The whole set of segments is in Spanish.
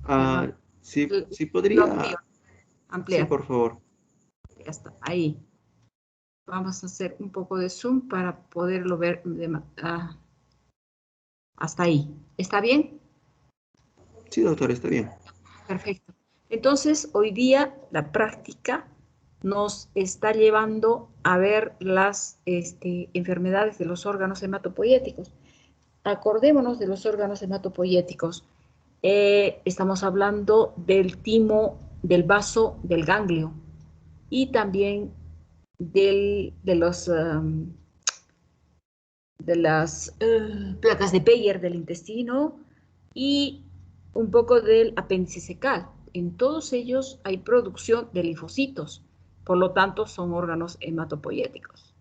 Ah, Perdón. sí Lo amplío. podría. Sí, Ampliar. por favor. Ya está, ahí. Vamos a hacer un poco de zoom para poderlo ver hasta ahí. ¿Está bien? Sí, doctor, está bien. Perfecto. Entonces, hoy día la práctica nos está llevando a ver las enfermedades de los órganos hematopoyéticos. Acordémonos de los órganos hematopoyéticos. Estamos hablando del timo, del vaso, del ganglio y también de las placas de Peyer del intestino y un poco del apéndice secal. En todos ellos hay producción de linfocitos, por lo tanto son órganos hematopoyéticos.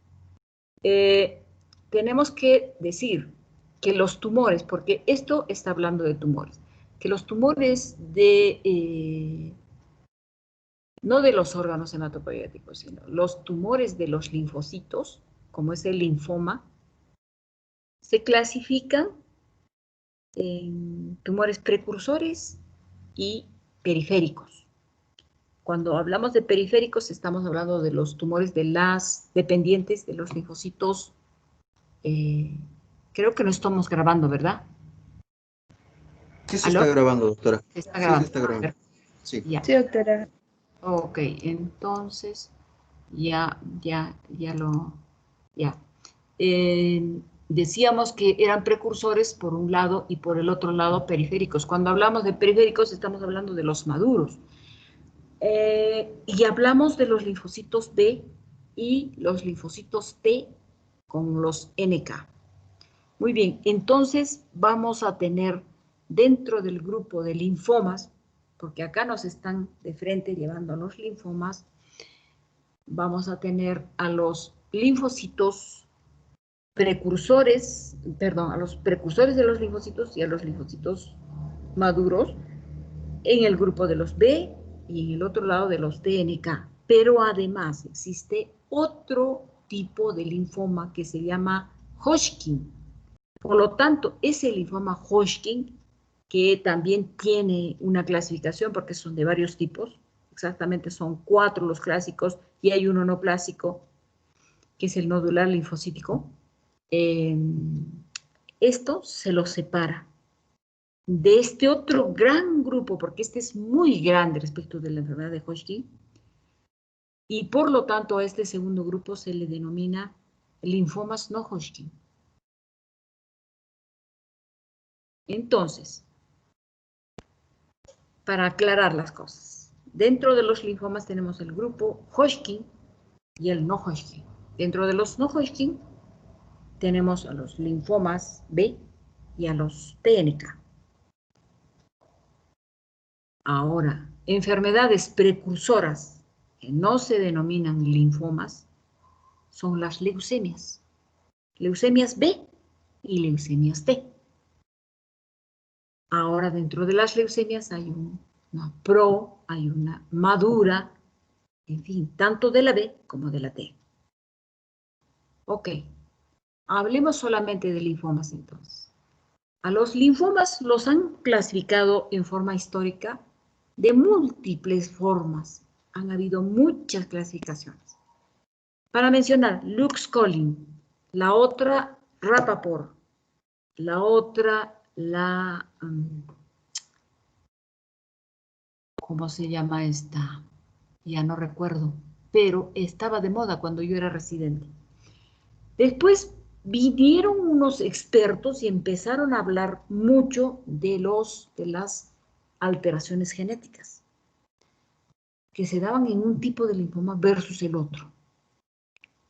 Tenemos que decir que los tumores, porque esto está hablando de tumores, que los tumores no de los órganos hematopoyéticos, sino los tumores de los linfocitos, como es el linfoma, se clasifican en tumores precursores y periféricos. Cuando hablamos de periféricos, estamos hablando de los tumores de las dependientes de los linfocitos. Creo que no estamos grabando, ¿verdad? Sí se está ¿Aló? grabando, doctora. Se está Sí se grabando. está grabando. Perfecto. Sí. Ya. Sí, doctora. Ok, entonces ya ya. Decíamos que eran precursores por un lado y por el otro lado periféricos. Cuando hablamos de periféricos estamos hablando de los maduros. Y hablamos de los linfocitos B y los linfocitos T con los NK. Muy bien, entonces vamos a tener dentro del grupo de linfomas, porque acá nos están de frente llevando a los linfomas, vamos a tener a los linfocitos precursores, perdón, a los precursores de los linfocitos y a los linfocitos maduros en el grupo de los B y en el otro lado de los TNK. Pero además existe otro tipo de linfoma que se llama Hodgkin. Por lo tanto, ese linfoma Hodgkin, que también tiene una clasificación porque son de varios tipos, exactamente son 4 los clásicos y hay uno no clásico, que es el nodular linfocítico, esto se lo separa de este otro gran grupo, porque este es muy grande respecto de la enfermedad de Hodgkin, y por lo tanto a este segundo grupo se le denomina linfomas no Hodgkin. Entonces, para aclarar las cosas, dentro de los linfomas tenemos el grupo Hodgkin y el no Hodgkin. Dentro de los no Hodgkin tenemos a los linfomas B y a los TNK. Ahora, enfermedades precursoras que no se denominan linfomas son las leucemias. Leucemias B y leucemias T. Ahora, dentro de las leucemias hay una pro, hay una madura, en fin, tanto de la B como de la T. Ok, hablemos solamente de linfomas entonces. A los linfomas los han clasificado en forma histórica de múltiples formas. Han habido muchas clasificaciones. Para mencionar, Lux Collin, la otra Rappaport, la otra ¿cómo se llama esta? Ya no recuerdo, pero estaba de moda cuando yo era residente. Después vinieron unos expertos y empezaron a hablar mucho de las alteraciones genéticas que se daban en un tipo de linfoma versus el otro.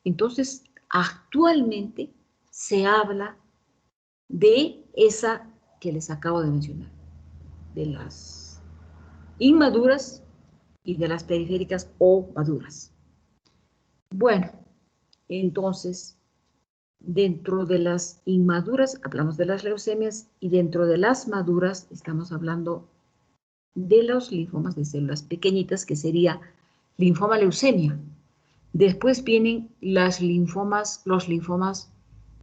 Entonces, actualmente se habla de esa que les acabo de mencionar, de las inmaduras y de las periféricas o maduras. Bueno, entonces, dentro de las inmaduras hablamos de las leucemias y dentro de las maduras estamos hablando de los linfomas de células pequeñitas, que sería linfoma leucemia. Después vienen los linfomas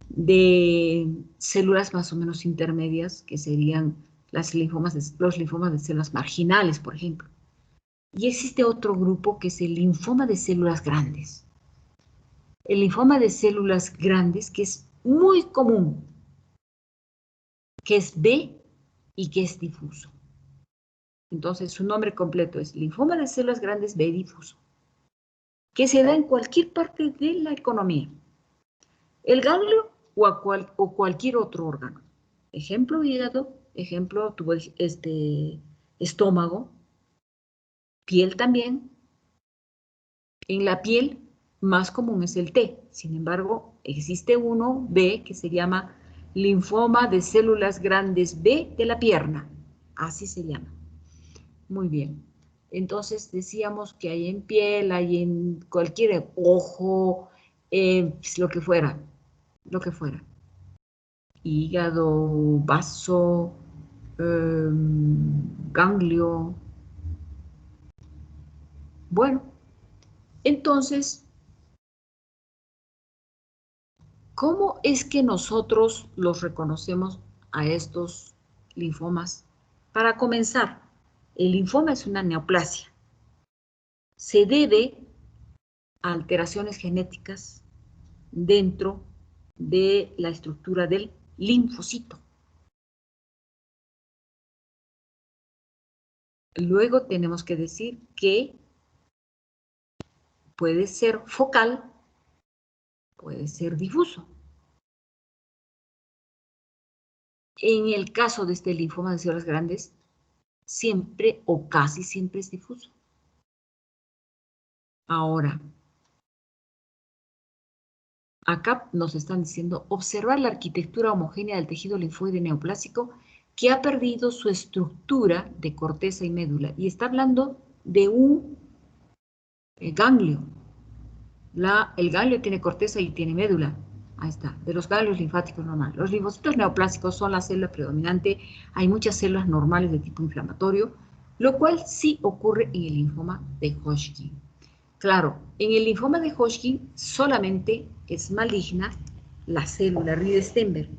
de células más o menos intermedias, que serían los linfomas de células marginales, por ejemplo. Y existe otro grupo que es el linfoma de células grandes. El linfoma de células grandes, que es muy común, que es B y que es difuso. Entonces, su nombre completo es linfoma de células grandes B difuso, que se da en cualquier parte de la economía. El ganglio o cualquier otro órgano. Ejemplo, hígado, ejemplo, estómago, piel también. En la piel, más común es el T. Sin embargo, existe uno, B, que se llama linfoma de células grandes B de la pierna. Así se llama. Muy bien. Entonces, decíamos que hay en piel, hay en cualquier ojo, lo que fuera, lo que fuera. Hígado, vaso, ganglio. Bueno, entonces, ¿cómo es que nosotros los reconocemos a estos linfomas? Para comenzar, el linfoma es una neoplasia. Se debe a alteraciones genéticas dentro de la estructura del linfocito. Luego tenemos que decir que puede ser focal, puede ser difuso. En el caso de este linfoma de células grandes, siempre o casi siempre es difuso. Ahora, acá nos están diciendo observar la arquitectura homogénea del tejido linfoide neoplásico que ha perdido su estructura de corteza y médula. Y está hablando de un ganglio. El ganglio tiene corteza y tiene médula. Ahí está, de los ganglios linfáticos normales. Los linfocitos neoplásicos son la célula predominante. Hay muchas células normales de tipo inflamatorio, lo cual sí ocurre en el linfoma de Hodgkin. Claro, en el linfoma de Hodgkin solamente es maligna la célula Reed-Steinberg,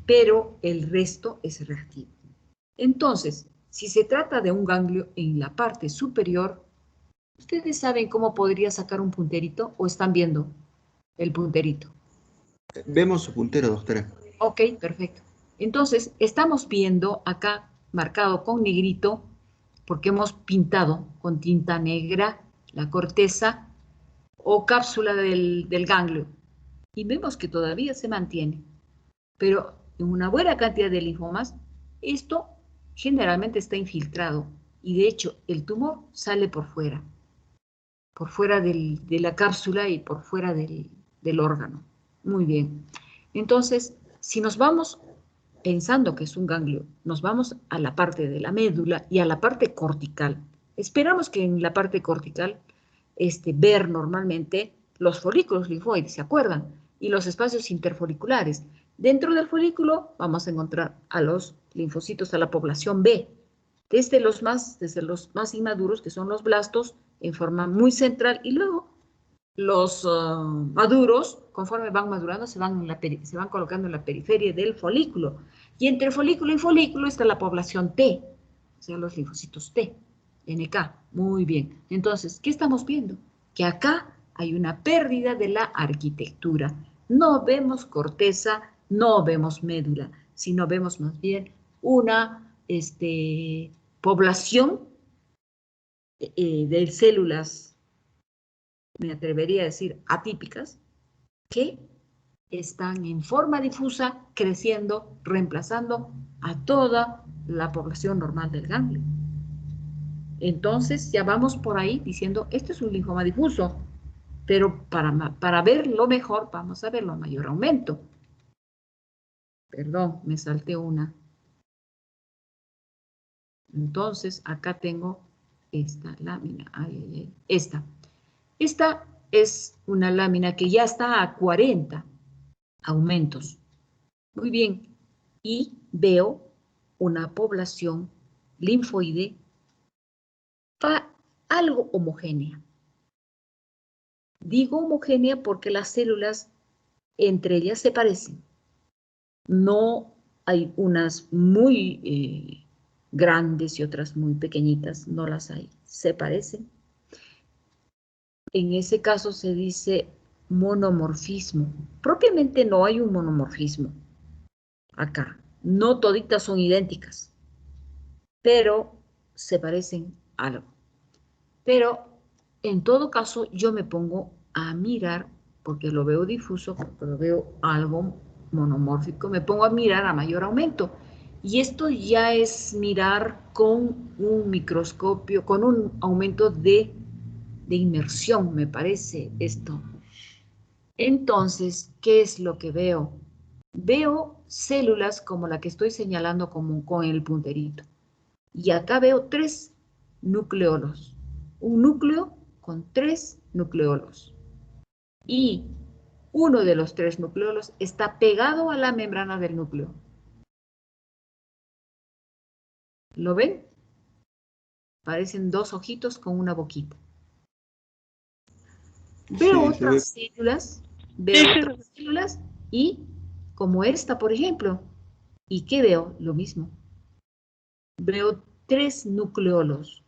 pero el resto es reactivo. Entonces, si se trata de un ganglio en la parte superior, ¿ustedes saben cómo podría sacar un punterito o están viendo el punterito? Vemos su puntero, doctora. Ok, perfecto. Entonces, estamos viendo acá marcado con negrito, porque hemos pintado con tinta negra la corteza o cápsula del ganglio. Y vemos que todavía se mantiene. Pero en una buena cantidad de linfomas, esto generalmente está infiltrado. Y de hecho, el tumor sale por fuera de la cápsula y por fuera del órgano. Muy bien. Entonces, si nos vamos pensando que es un ganglio, nos vamos a la parte de la médula y a la parte cortical. Esperamos que en la parte cortical ver normalmente los folículos linfoides, ¿se acuerdan? Y los espacios interfoliculares. Dentro del folículo vamos a encontrar a los linfocitos, a la población B, desde los más inmaduros, que son los blastos, en forma muy central, y luego los maduros, conforme van madurando, se van colocando en la periferia del folículo. Y entre folículo y folículo está la población T, o sea, los linfocitos T, NK. Muy bien. Entonces, ¿qué estamos viendo? Que acá hay una pérdida de la arquitectura. No vemos corteza, no vemos médula, sino vemos más bien una población de células, me atrevería a decir, atípicas, que están en forma difusa, creciendo, reemplazando a toda la población normal del ganglio. Entonces ya vamos por ahí diciendo, este es un linfoma difuso, pero para verlo mejor, vamos a verlo a mayor aumento. Perdón, me salté una. Entonces, acá tengo esta lámina. Esta. Esta es una lámina que ya está a 40 aumentos. Muy bien. Y veo una población linfoide algo homogénea. Digo homogénea porque las células entre ellas se parecen. No Hay unas muy grandes y otras muy pequeñitas, no las hay, se parecen. En ese caso se dice monomorfismo. Propiamente no hay un monomorfismo acá. No toditas son idénticas, pero se parecen algo. Pero en todo caso yo me pongo a mirar, porque lo veo difuso, porque lo veo algo monomórfico, me pongo a mirar a mayor aumento. Y esto ya es mirar con un microscopio, con un aumento de inmersión, me parece esto. Entonces, ¿qué es lo que veo? Veo células como la que estoy señalando con el punterito. Y acá veo 3 nucleolos. Un núcleo con 3 nucleolos. Y uno de los 3 nucleolos está pegado a la membrana del núcleo. ¿Lo ven? Parecen 2 ojitos con una boquita. Veo Sí, se ve. otras células y como esta, por ejemplo. ¿Y qué veo? Lo mismo. Veo 3 nucleolos.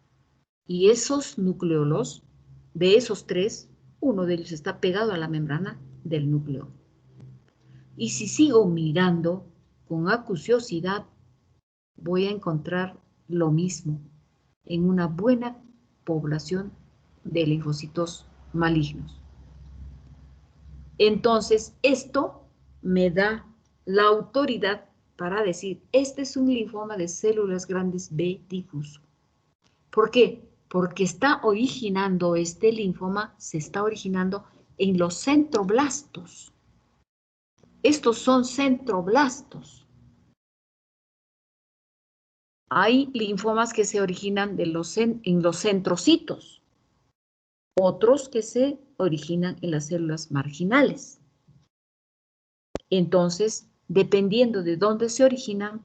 Y esos nucleolos, de esos 3, uno de ellos está pegado a la membrana del núcleo. Y si sigo mirando con acuciosidad, voy a encontrar lo mismo en una buena población de linfocitos malignos. Entonces, esto me da la autoridad para decir, este es un linfoma de células grandes B difuso. ¿Por qué? Porque está originando, este linfoma se está originando en los centroblastos. Estos son centroblastos. Hay linfomas que se originan en los centrocitos, otros que se originan en las células marginales. Entonces, dependiendo de dónde se originan,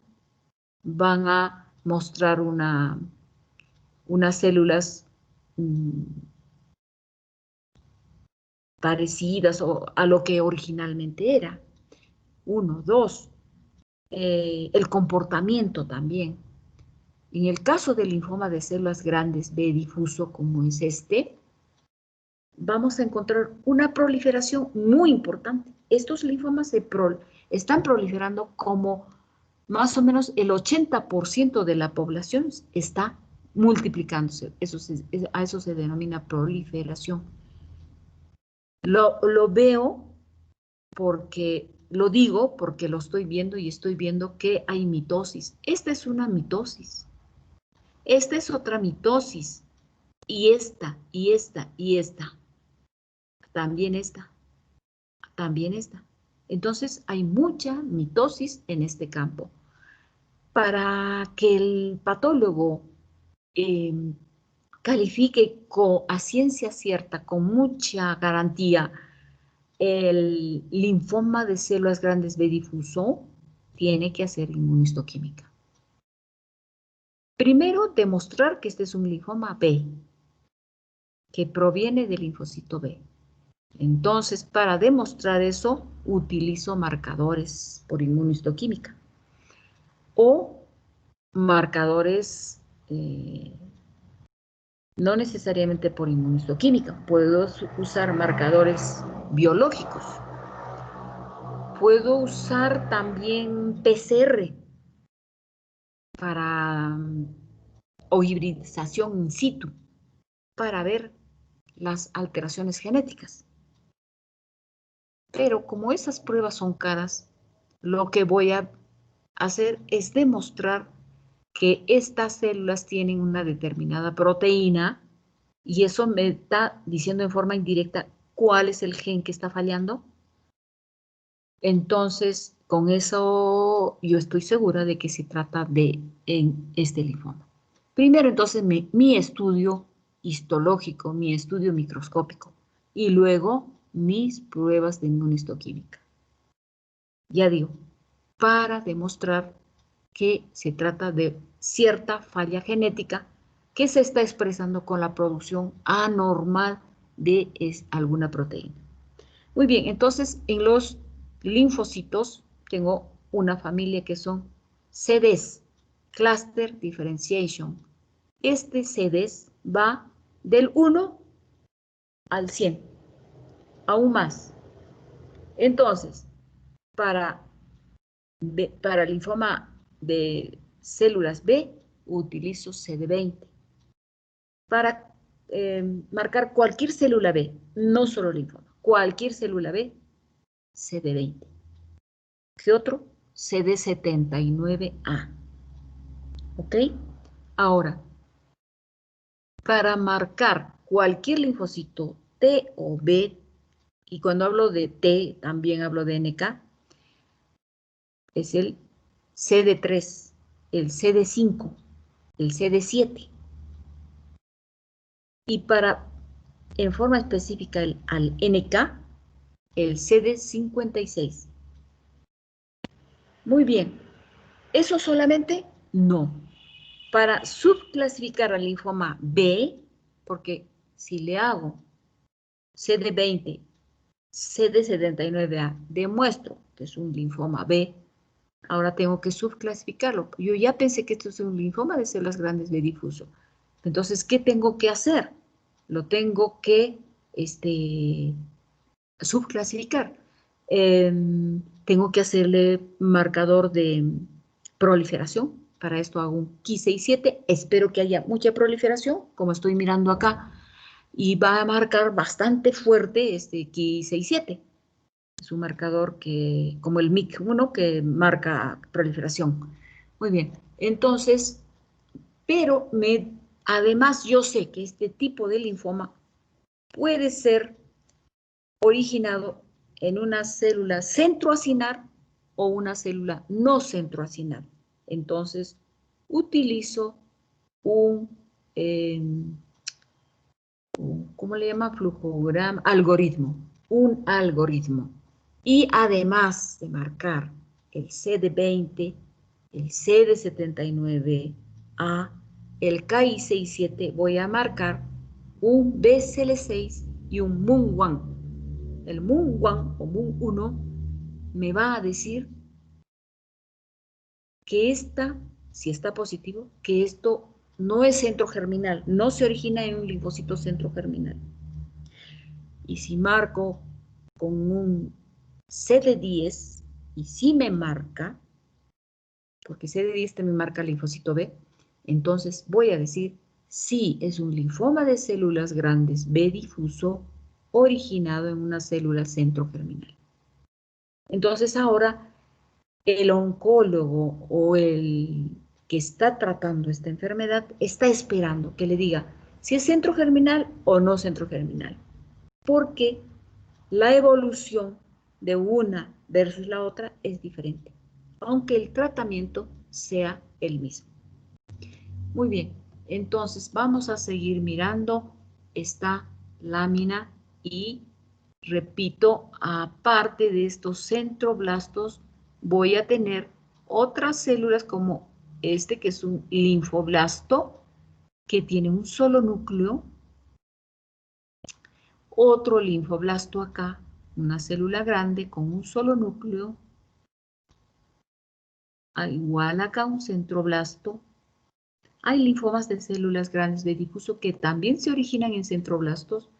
van a mostrar unas células parecidas a lo que originalmente era. 1, 2, el comportamiento también. En el caso del linfoma de células grandes B difuso, como es este, vamos a encontrar una proliferación muy importante. Estos linfomas están proliferando como más o menos el 80% de la población está multiplicándose. A eso se denomina proliferación. Lo veo porque, lo digo porque lo estoy viendo y estoy viendo que hay mitosis. Esta es una mitosis. Esta es otra mitosis. Y esta, y esta, y esta. También esta. También esta. Entonces hay mucha mitosis en este campo. Para que el patólogo califique a ciencia cierta, con mucha garantía, el linfoma de células grandes B difuso, tiene que hacer inmunistoquímica. Primero, demostrar que este es un linfoma B, que proviene del linfocito B. Entonces, para demostrar eso, utilizo marcadores por inmunistoquímica o marcadores no necesariamente por inmunistoquímica. Puedo usar marcadores biológicos. Puedo usar también PCR o hibridización in situ para ver las alteraciones genéticas. Pero como esas pruebas son caras, lo que voy a hacer es demostrar que estas células tienen una determinada proteína y eso me está diciendo en forma indirecta cuál es el gen que está fallando. Entonces, con eso yo estoy segura de que se trata de este linfoma. Primero, entonces, mi estudio histológico, mi estudio microscópico y luego mis pruebas de inmunistoquímica. Ya digo, para demostrar que se trata de cierta falla genética que se está expresando con la producción anormal de alguna proteína. Muy bien, entonces en los linfocitos tengo una familia que son CDs, Cluster Differentiation. Este CDs va del 1 al 100, aún más. Entonces, para linfoma de células B, utilizo CD20. Para marcar cualquier célula B, no solo linfoma, cualquier célula B, CD20. ¿Qué otro? CD79A. ¿Ok? Ahora, para marcar cualquier linfocito T o B, y cuando hablo de T, también hablo de NK, es el CD3, el CD5, el CD7. Y para, en forma específica, al NK, el CD56. Muy bien. ¿Eso solamente? No. Para subclasificar al linfoma B, porque si le hago CD20, CD79A, demuestro que es un linfoma B, ahora tengo que subclasificarlo. Yo ya pensé que esto es un linfoma de células grandes B difuso. Entonces, ¿qué tengo que hacer? Lo tengo que subclasificar. Tengo que hacerle marcador de proliferación. Para esto hago un Ki67. Espero que haya mucha proliferación, como estoy mirando acá. Y va a marcar bastante fuerte este Ki67. Es un marcador que, como el MIC1, que marca proliferación. Muy bien. Entonces, pero además yo sé que este tipo de linfoma puede ser originado en una célula centroacinar o una célula no centroacinar. Entonces, utilizo un, ¿cómo le llama? Flujograma, algoritmo, un algoritmo. Y además de marcar el CD20, el CD79A, el KI67, voy a marcar un BCL6 y un MUN1. El MUN1 o MUN1 me va a decir que si está positivo, que esto no es centrogerminal, no se origina en un linfocito centrogerminal. Y si marco con un CD10 y si me marca, porque CD10 también marca linfocito B, entonces voy a decir sí, es un linfoma de células grandes B difuso originado en una célula centrogerminal. Entonces ahora el oncólogo o el que está tratando esta enfermedad está esperando que le diga si es centrogerminal o no centrogerminal, porque la evolución de una versus la otra es diferente, aunque el tratamiento sea el mismo. Muy bien, entonces vamos a seguir mirando esta lámina y repito, aparte de estos centroblastos, voy a tener otras células como este que es un linfoblasto que tiene un solo núcleo, otro linfoblasto acá, una célula grande con un solo núcleo, igual acá un centroblasto. Hay linfomas de células grandes de difuso que también se originan en centroblastos,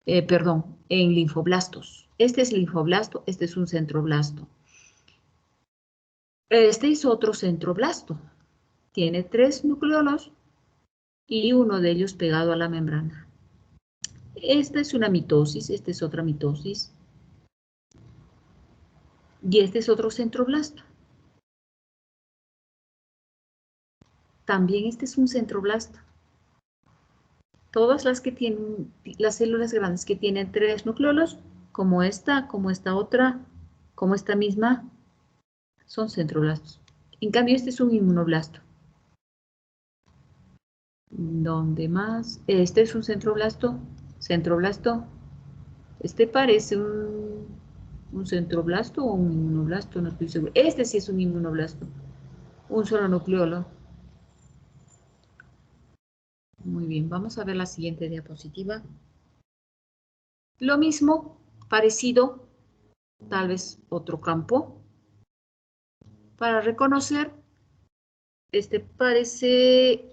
en linfoblastos. Este es linfoblasto, este es un centroblasto. Este es otro centroblasto. Tiene 3 nucleolos y uno de ellos pegado a la membrana. Esta es una mitosis, esta es otra mitosis. Y este es otro centroblasto. También este es un centroblasto. Todas las que tienen, las células grandes que tienen 3 nucleolos, como esta otra, como esta misma, son centroblastos. En cambio, este es un inmunoblasto. ¿Dónde más? Este es un centroblasto. Centroblasto. Este parece un centroblasto o un inmunoblasto, no estoy seguro. Este sí es un inmunoblasto. Un solo nucleolo. Muy bien, vamos a ver la siguiente diapositiva. Lo mismo, parecido, tal vez otro campo. para reconocer, parece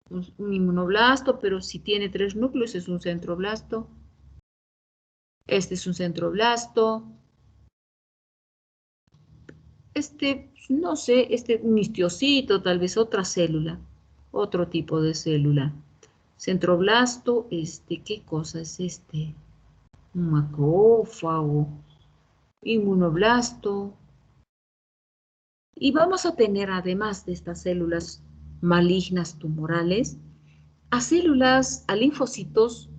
un inmunoblasto, pero si tiene 3 núcleos es un centroblasto. Este es un centroblasto. No sé, un histiocito, tal vez otra célula, otro tipo de célula. Centroblasto, ¿qué cosa es este? Un macrófago, inmunoblasto. Y vamos a tener, además de estas células malignas tumorales, a linfocitos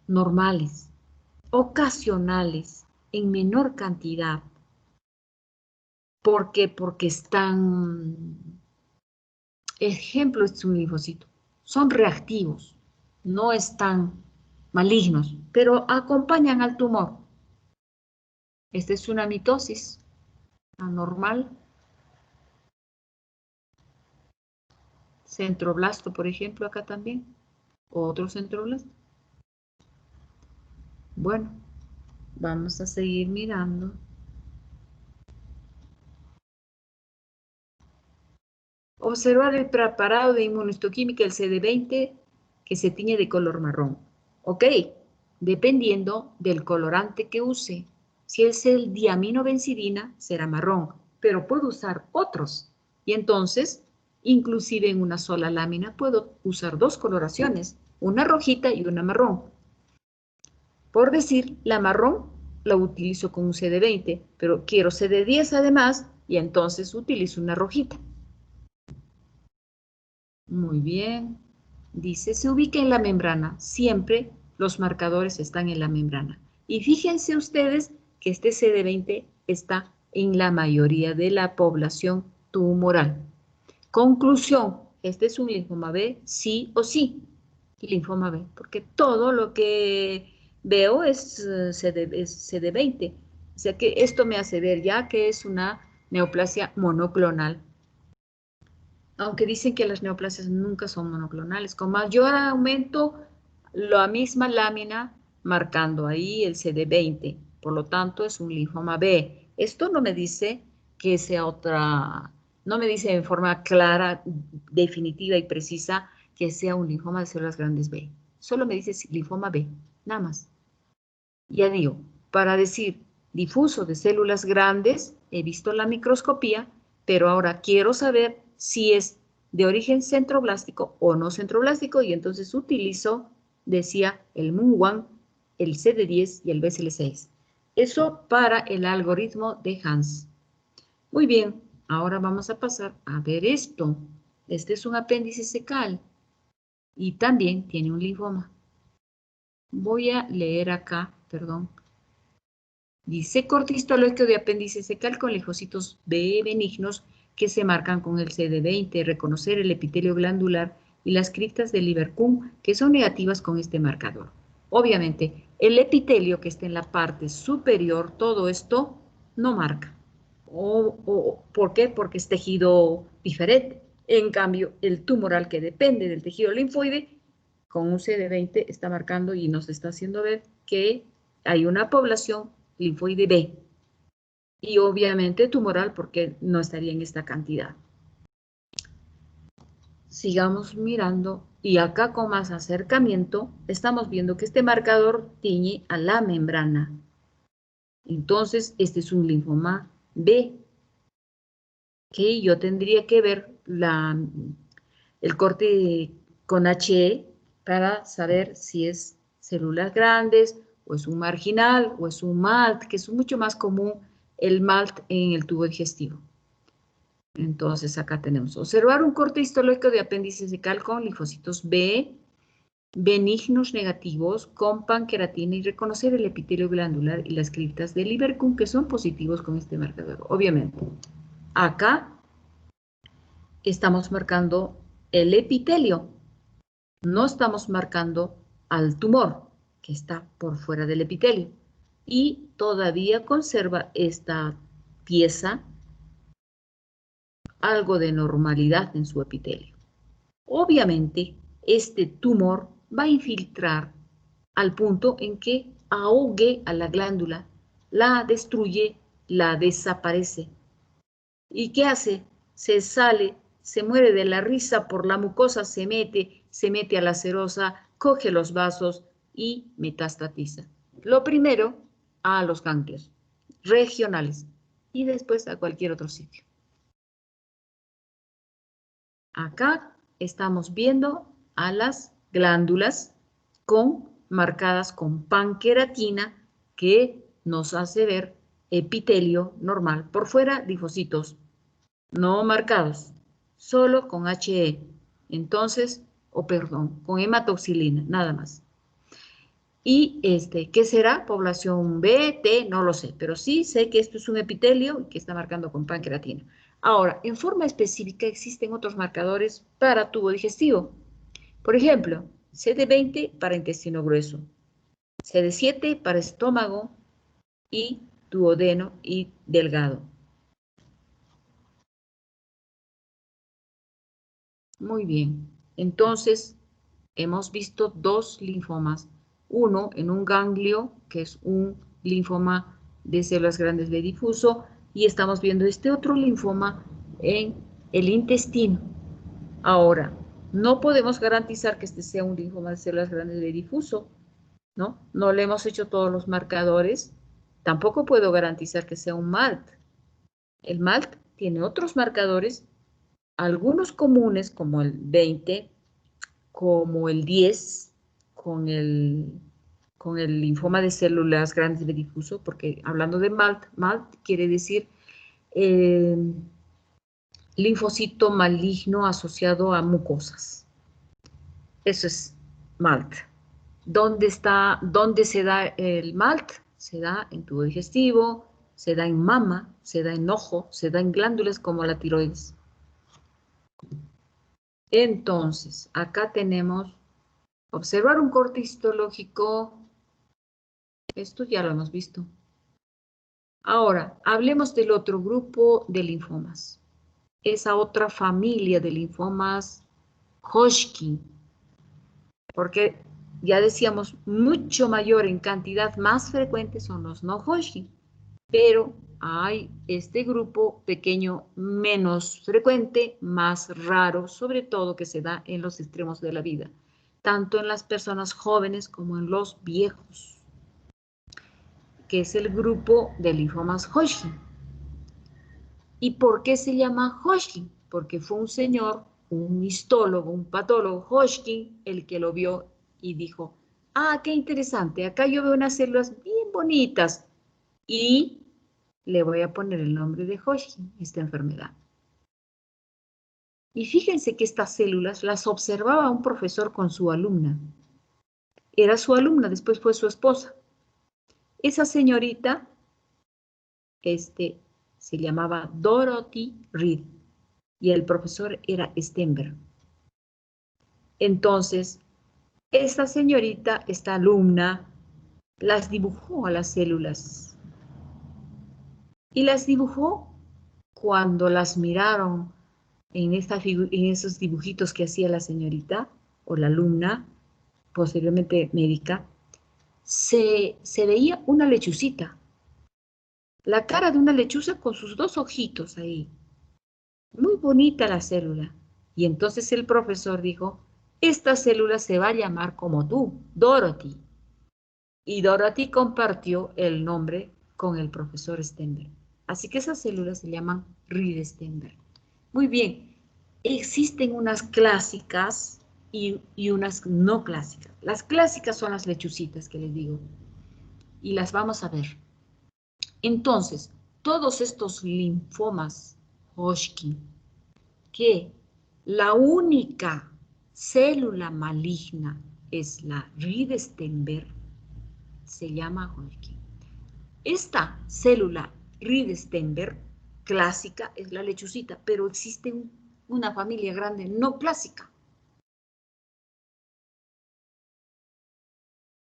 normales, ocasionales, en menor cantidad. ¿Por qué? Porque ejemplo, este es un linfocito, son reactivos, no están malignos, pero acompañan al tumor. Esta es una mitosis anormal. Centroblasto, por ejemplo, acá también. Otro centroblasto. Bueno, vamos a seguir mirando. Observar el preparado de inmunohistoquímica, el CD20, que se tiñe de color marrón. Ok, dependiendo del colorante que use. Si es el diaminobencidina, será marrón, pero puedo usar otros. Y entonces, inclusive en una sola lámina, puedo usar 2 coloraciones, una rojita y una marrón. Por decir, la marrón la utilizo con un CD20, pero quiero CD10 además, y entonces utilizo una rojita. Muy bien. Dice, se ubica en la membrana. Siempre los marcadores están en la membrana. Y fíjense ustedes que este CD20 está en la mayoría de la población tumoral. Conclusión, este es un linfoma B, sí o sí. Linfoma B, porque todo lo que veo es CD20. O sea que esto me hace ver ya que es una neoplasia monoclonal. Aunque dicen que las neoplasias nunca son monoclonales. Con mayor aumento, la misma lámina marcando ahí el CD20. Por lo tanto, es un linfoma B. Esto no me dice que sea otra, no me dice en forma clara, definitiva y precisa que sea un linfoma de células grandes B. Solo me dice linfoma B, nada más. Ya digo, para decir difuso de células grandes, he visto la microscopía, pero ahora quiero saber si es de origen centroblástico o no centroblástico, y entonces utilizo, decía, el MUN1, el CD10 y el BCL6. Eso para el algoritmo de Hans. Muy bien, ahora vamos a pasar a ver esto. Este es un apéndice secal y también tiene un linfoma. Voy a leer acá, perdón. Dice corte histológico de apéndice secal con linfocitos B benignos que se marcan con el CD20, reconocer el epitelio glandular y las criptas del Lieberkühn que son negativas con este marcador. Obviamente, el epitelio que está en la parte superior, todo esto no marca. ¿Por qué? Porque es tejido diferente. En cambio, el tumoral que depende del tejido linfoide, con un CD20 está marcando y nos está haciendo ver que hay una población linfoide B. Y obviamente tumoral porque no estaría en esta cantidad. Sigamos mirando y acá con más acercamiento estamos viendo que este marcador tiñe a la membrana. Entonces, este es un linfoma B, que yo tendría que ver el corte con HE para saber si es células grandes o es un marginal o es un MALT, que es mucho más común el MALT en el tubo digestivo. Entonces acá tenemos observar un corte histológico de apéndice secal con linfocitos B, benignos negativos, con panqueratina y reconocer el epitelio glandular y las criptas de Lieberkühn que son positivos con este marcador. Obviamente, acá estamos marcando el epitelio, no estamos marcando al tumor que está por fuera del epitelio y todavía conserva esta pieza algo de normalidad en su epitelio. Obviamente, este tumor va a infiltrar al punto en que ahogue a la glándula, la destruye, la desaparece. ¿Y qué hace? Se sale, se muere de la risa por la mucosa, se mete a la serosa, coge los vasos y metastatiza. Lo primero, a los ganglios regionales y después a cualquier otro sitio. Acá estamos viendo a las glándulas marcadas con panqueratina que nos hace ver epitelio normal. Por fuera, linfocitos no marcados, solo con HE. Entonces, con hematoxilina, nada más. Y ¿qué será? Población B, T, no lo sé, pero sí sé que esto es un epitelio y que está marcando con pancreatina. Ahora, en forma específica existen otros marcadores para tubo digestivo. Por ejemplo, CD20 para intestino grueso, CD7 para estómago y duodeno y delgado. Muy bien, entonces hemos visto dos linfomas. Uno en un ganglio, que es un linfoma de células grandes B difuso, y estamos viendo este otro linfoma en el intestino. Ahora, no podemos garantizar que este sea un linfoma de células grandes B difuso, ¿no? No le hemos hecho todos los marcadores. Tampoco puedo garantizar que sea un MALT. El MALT tiene otros marcadores, algunos comunes como el 20, como el 10, con el linfoma de células grandes de difuso, porque hablando de MALT quiere decir linfocito maligno asociado a mucosas. Eso es MALT. ¿Dónde se da el MALT? Se da en tubo digestivo, se da en mama, se da en ojo, se da en glándulas como la tiroides. Entonces, acá tenemos observar un corte histológico. Esto ya lo hemos visto. Ahora, hablemos del otro grupo de linfomas. Esa otra familia de linfomas Hodgkin. Porque ya decíamos, mucho mayor en cantidad, más frecuentes son los no Hodgkin. Pero hay este grupo pequeño menos frecuente, más raro, sobre todo que se da en los extremos de la vida, tanto en las personas jóvenes como en los viejos, que es el grupo de linfomas Hodgkin. ¿Y por qué se llama Hodgkin? Porque fue un señor, un histólogo, un patólogo Hodgkin, el que lo vio y dijo, ah, qué interesante, acá yo veo unas células bien bonitas y le voy a poner el nombre de Hodgkin, esta enfermedad. Y fíjense que estas células las observaba un profesor con su alumna. Era su alumna, después fue su esposa. Esa señorita, se llamaba Dorothy Reed y el profesor era Stenberg. Entonces, esta señorita, esta alumna, las dibujó a las células. Y las dibujó cuando las miraron en esos dibujitos que hacía la señorita o la alumna, posteriormente médica, se veía una lechucita. La cara de una lechuza con sus dos ojitos ahí. Muy bonita la célula. Y entonces el profesor dijo, esta célula se va a llamar como tú, Dorothy. Y Dorothy compartió el nombre con el profesor Stenberg. Así que esas células se llaman Reed-Stenberg. Muy bien, existen unas clásicas y unas no clásicas. Las clásicas son las lechucitas que les digo. Y las vamos a ver. Entonces, todos estos linfomas Hodgkin, que la única célula maligna es la Reed-Stenberg, se llama Hodgkin. Esta célula Reed-Stenberg clásica es la lechucita, pero existe una familia grande no clásica.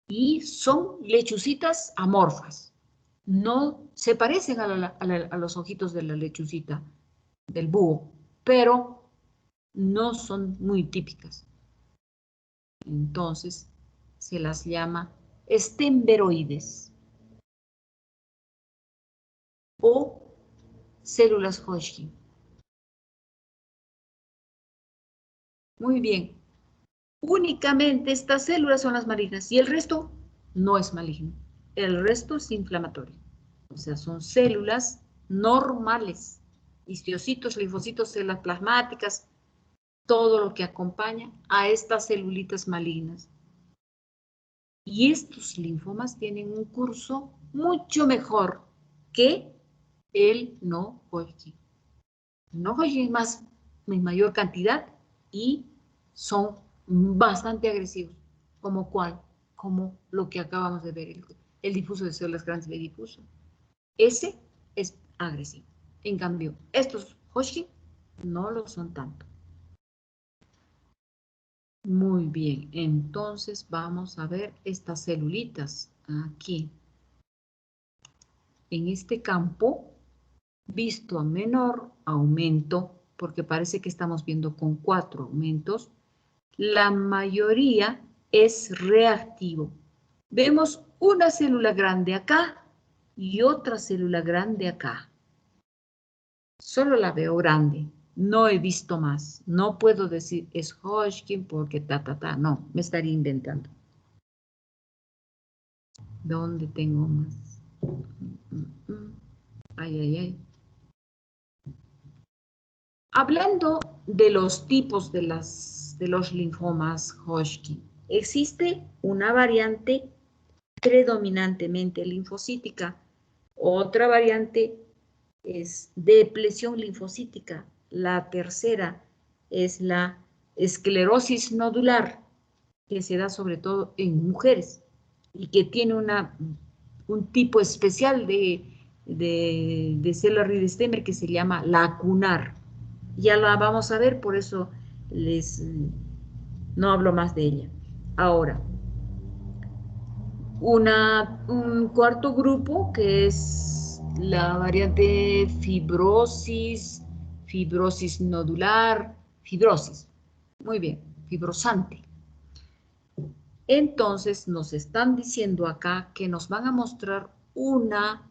Y son lechucitas amorfas. No se parecen a los ojitos de la lechucita, del búho, pero no son muy típicas. Entonces, se las llama stenberoides o células Hodgkin. Muy bien. Únicamente estas células son las malignas y el resto no es maligno. El resto es inflamatorio. O sea, son células normales. Histocitos, linfocitos, células plasmáticas, todo lo que acompaña a estas celulitas malignas. Y estos linfomas tienen un curso mucho mejor que el no Hodgkin. No Hodgkin es más, en mayor cantidad y son bastante agresivos. ¿Como cuál? Como lo que acabamos de ver, el difuso de células grandes B difuso. Ese es agresivo. En cambio, estos Hodgkin no lo son tanto. Muy bien, entonces vamos a ver estas celulitas aquí. En este campo, visto a menor aumento, porque parece que estamos viendo con 4 aumentos, la mayoría es reactivo. Vemos una célula grande acá y otra célula grande acá. Solo la veo grande. No he visto más. No puedo decir es Hodgkin porque no, me estaría inventando. ¿Dónde tengo más? Ay, ay, ay. Hablando de los tipos de los linfomas Hodgkin, existe una variante predominantemente linfocítica, otra variante es depresión linfocítica, la tercera es la esclerosis nodular, que se da sobre todo en mujeres y que tiene un tipo especial de célula Riedestemmer que se llama lacunar. Ya la vamos a ver, por eso no hablo más de ella. Ahora, un cuarto grupo que es la variante fibrosis, fibrosis nodular, fibrosis. Muy bien, fibrosante. Entonces nos están diciendo acá que nos van a mostrar una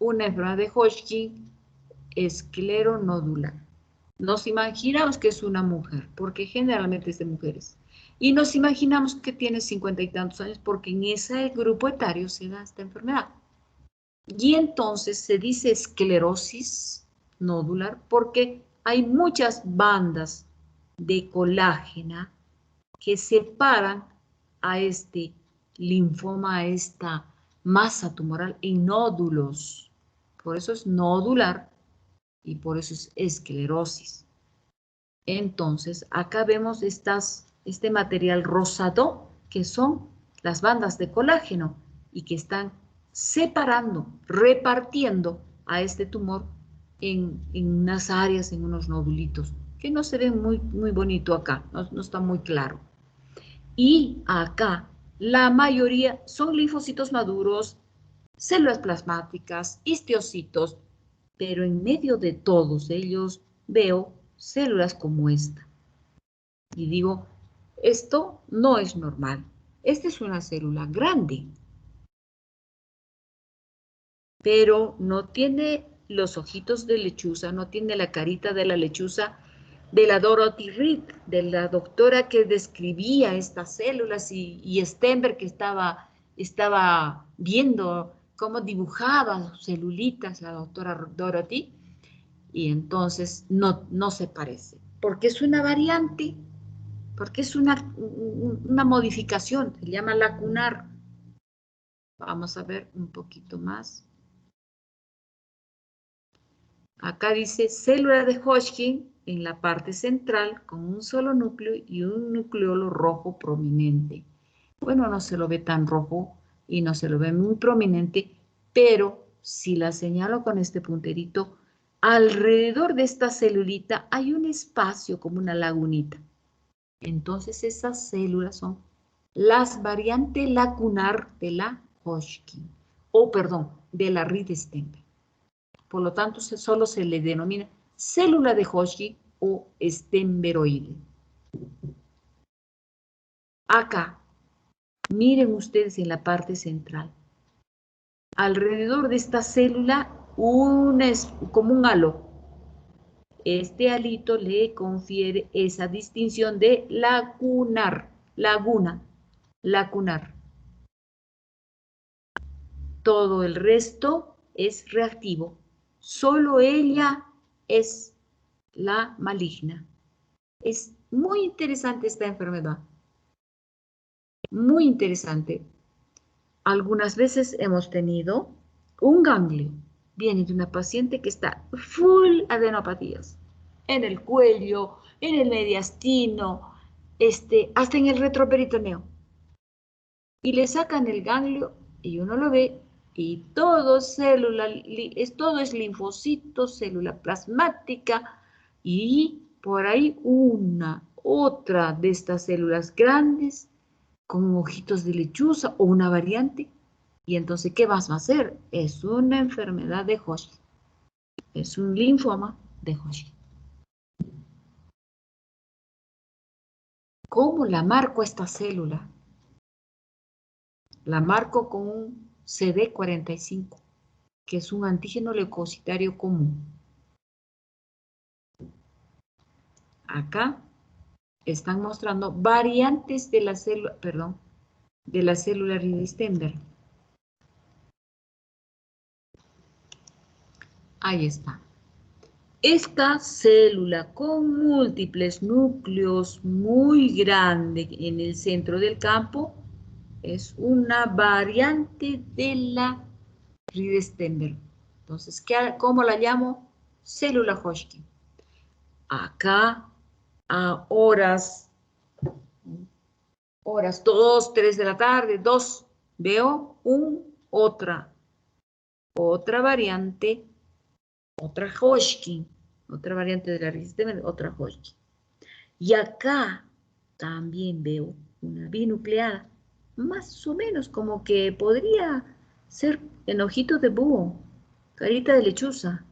enfermedad de Hodgkin escleronodular. Nos imaginamos que es una mujer, porque generalmente es de mujeres. Y nos imaginamos que tiene 50 y tantos años, porque en ese grupo etario se da esta enfermedad. Y entonces se dice esclerosis nodular, porque hay muchas bandas de colágena que separan a este linfoma, a esta masa tumoral en nódulos. Por eso es nodular y por eso es esclerosis. Entonces, acá vemos este material rosado, que son las bandas de colágeno y que están separando, repartiendo a este tumor en unas áreas, en unos nodulitos, que no se ven muy bonito acá, no está muy claro. Y acá, la mayoría son linfocitos maduros, células plasmáticas, histocitos, pero en medio de todos ellos veo células como esta. Y digo, esto no es normal. Esta es una célula grande, pero no tiene los ojitos de lechuza, no tiene la carita de la lechuza de la Dorothy Reed, de la doctora que describía estas células y Stenberg que estaba viendo cómo dibujaba sus celulitas, la doctora Dorothy, y entonces no se parece, porque es una variante, porque es una modificación, se llama lacunar. Vamos a ver un poquito más. Acá dice célula de Hodgkin en la parte central con un solo núcleo y un nucleolo rojo prominente. Bueno, no se lo ve tan rojo y no se lo ve muy prominente, pero si la señalo con este punterito, alrededor de esta celulita hay un espacio como una lagunita. Entonces esas células son las variantes lacunar de la Hodgkin, de la Riedestemmer. Por lo tanto, solo se le denomina célula de Hodgkin o estemberoide. Acá, miren ustedes en la parte central. Alrededor de esta célula, como un halo. Este alito le confiere esa distinción de lacunar, lacunar. Todo el resto es reactivo. Solo ella es la maligna. Es muy interesante esta enfermedad. Muy interesante. Algunas veces hemos tenido un ganglio. Viene de una paciente que está full adenopatías. En el cuello, en el mediastino, hasta en el retroperitoneo. Y le sacan el ganglio y uno lo ve y todo es linfocito, célula plasmática y por ahí otra de estas células grandes con ojitos de lechuza o una variante. Y entonces, ¿qué vas a hacer? Es una enfermedad de Hodgkin. Es un linfoma de Hodgkin. ¿Cómo la marco esta célula? La marco con un CD45, que es un antígeno leucocitario común. Acá están mostrando variantes de la célula, de la célula Riedl-Steinberg. Ahí está. Esta célula con múltiples núcleos muy grande en el centro del campo es una variante de la Riedl-Steinberg. Entonces, ¿cómo la llamo? Célula Hodgkin. Acá, a horas 2, 3 de la tarde, 2, veo otra variante, otra Hodgkin, otra variante de la Riedl-Steinberg, otra Hodgkin. Y acá también veo una binucleada, más o menos como que podría ser en ojito de búho, carita de lechuza.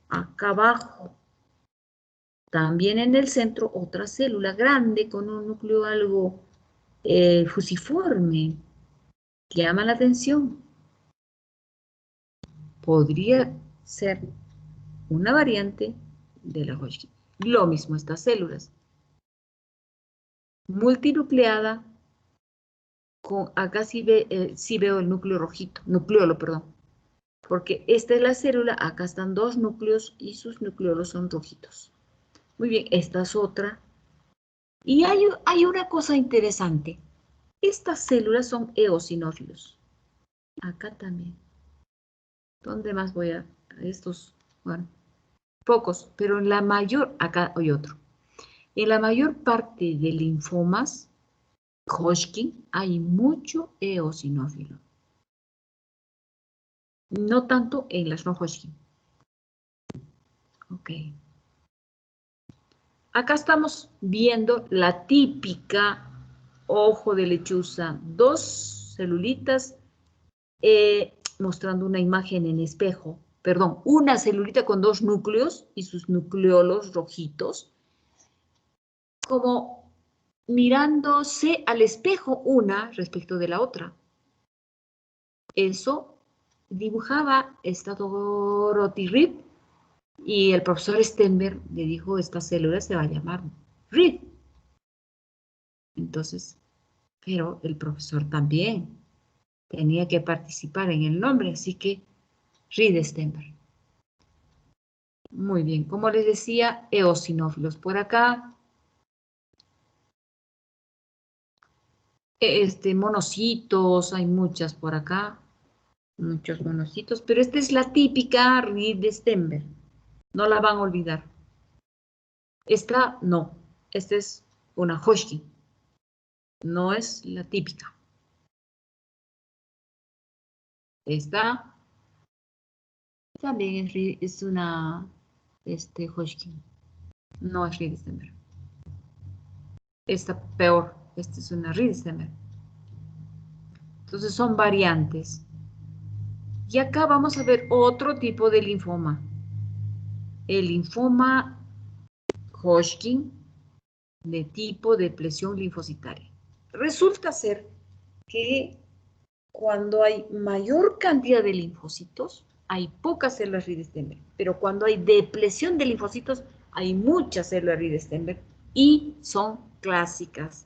Acá abajo, también en el centro, otra célula grande con un núcleo algo fusiforme, que llama la atención. Podría ser una variante de la Hodgkin. Lo mismo estas células. Multinucleada, acá sí veo el núcleo rojito, nucleolo, perdón. Porque esta es la célula, acá están dos núcleos y sus nucleolos son rojitos. Muy bien, esta es otra. Y hay una cosa interesante. Estas células son eosinófilos. Acá también. ¿Dónde más voy a estos? Bueno, pocos, pero en la mayor, acá hay otro. En la mayor parte de linfomas Hodgkin hay mucho eosinófilo. No tanto en las no Hodgkin. Ok. Acá estamos viendo la típica ojo de lechuza, dos celulitas mostrando una imagen en espejo, perdón, una celulita con dos núcleos y sus nucleolos rojitos, como mirándose al espejo una respecto de la otra. Eso dibujaba esta Dorothy Reed y el profesor Steinberg le dijo, esta célula se va a llamar Reed. Entonces, pero el profesor también tenía que participar en el nombre, así que Riedl-Steinberg. Muy bien, como les decía, eosinófilos por acá. Monocitos, hay muchas por acá, muchos monocitos, pero esta es la típica Riedl-Steinberg. No la van a olvidar. Esta no, esta es una Hodgkin. No es la típica. Esta también es una Hodgkin. No es Riedl-Steinberg. Esta peor. Esta es una Riedl-Steinberg. Entonces son variantes. Y acá vamos a ver otro tipo de linfoma. El linfoma Hodgkin de tipo depresión linfocitaria. Resulta ser que Cuando hay mayor cantidad de linfocitos, hay pocas células Reed-Steinberg, pero cuando hay depresión de linfocitos, hay muchas células Reed-Steinberg y son clásicas.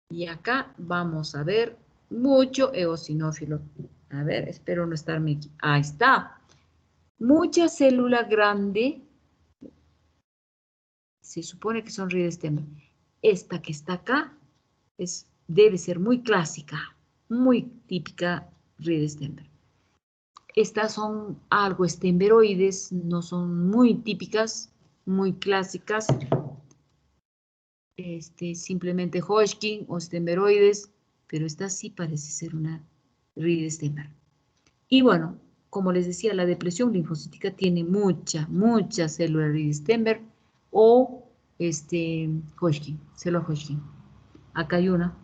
Y acá vamos a ver mucho eosinófilo. A ver, espero no estarme aquí. Ahí está. Mucha célula grande. Se supone que son Reed-Steinberg. Esta que está acá debe ser muy clásica, muy típica Reed-Steinberg. Estas son algo steinberoides, no son muy típicas, muy clásicas. Simplemente Hodgkin o steinberoides, pero esta sí parece ser una Reed-Steinberg. Y bueno, como les decía, la depresión linfocítica tiene mucha célula Reed-Steinberg o Hodgkin, célula Hodgkin. Acá hay una,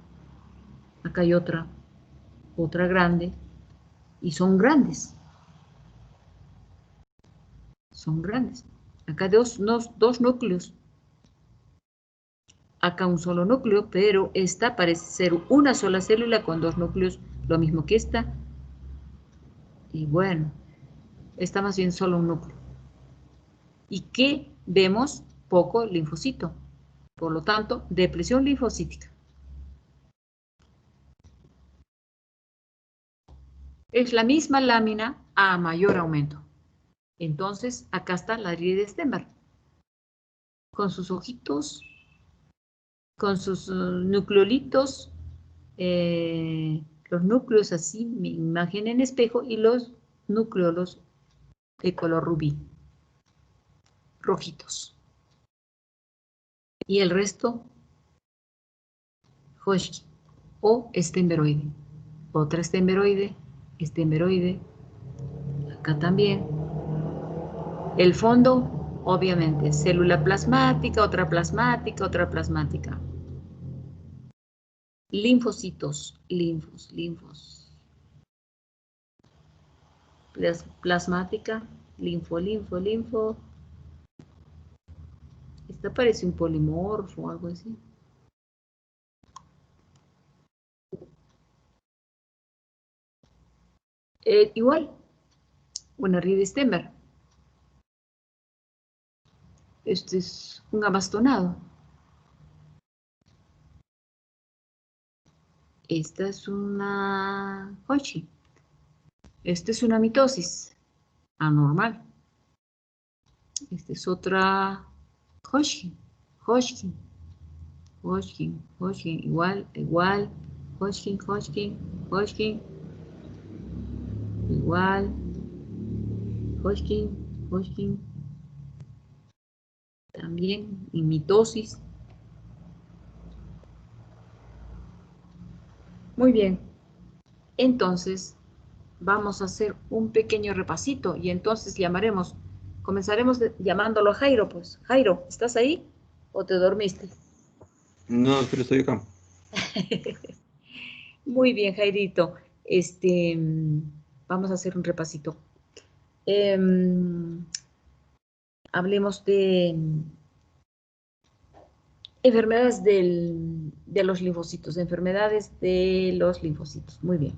acá hay otra grande, y son grandes. Son grandes. Acá dos núcleos. Acá un solo núcleo, pero esta parece ser una sola célula con dos núcleos, lo mismo que esta. Y bueno, esta más bien solo un núcleo. ¿Y qué vemos? Poco linfocito. Por lo tanto, depresión linfocítica. Es la misma lámina a mayor aumento. Entonces, acá está la Reed-Steinberg. Con sus ojitos, con sus nucleolitos, los núcleos así, mi imagen en espejo, y los núcleos de color rubí, rojitos. Y el resto, Hodgkin o steinberoide. Otra steinberoide, acá también. El fondo, obviamente, célula plasmática, otra plasmática. Linfocitos, linfos. Plasmática, linfo. Esta parece un polimorfo o algo así. Igual, una Reed-Steinberg. Este es un abastonado. Esta es una Hodgkin. Esta es una mitosis anormal. Esta es otra Hodgkin. Igual. Hodgkin. Igual. Hodgkin. También en mitosis. Muy bien. Entonces, vamos a hacer un pequeño repasito y entonces comenzaremos llamándolo a Jairo, pues. Jairo, ¿estás ahí o te dormiste? No, pero estoy acá. Muy bien, Jairito. Vamos a hacer un repasito. Hablemos de enfermedades de los linfocitos, Muy bien.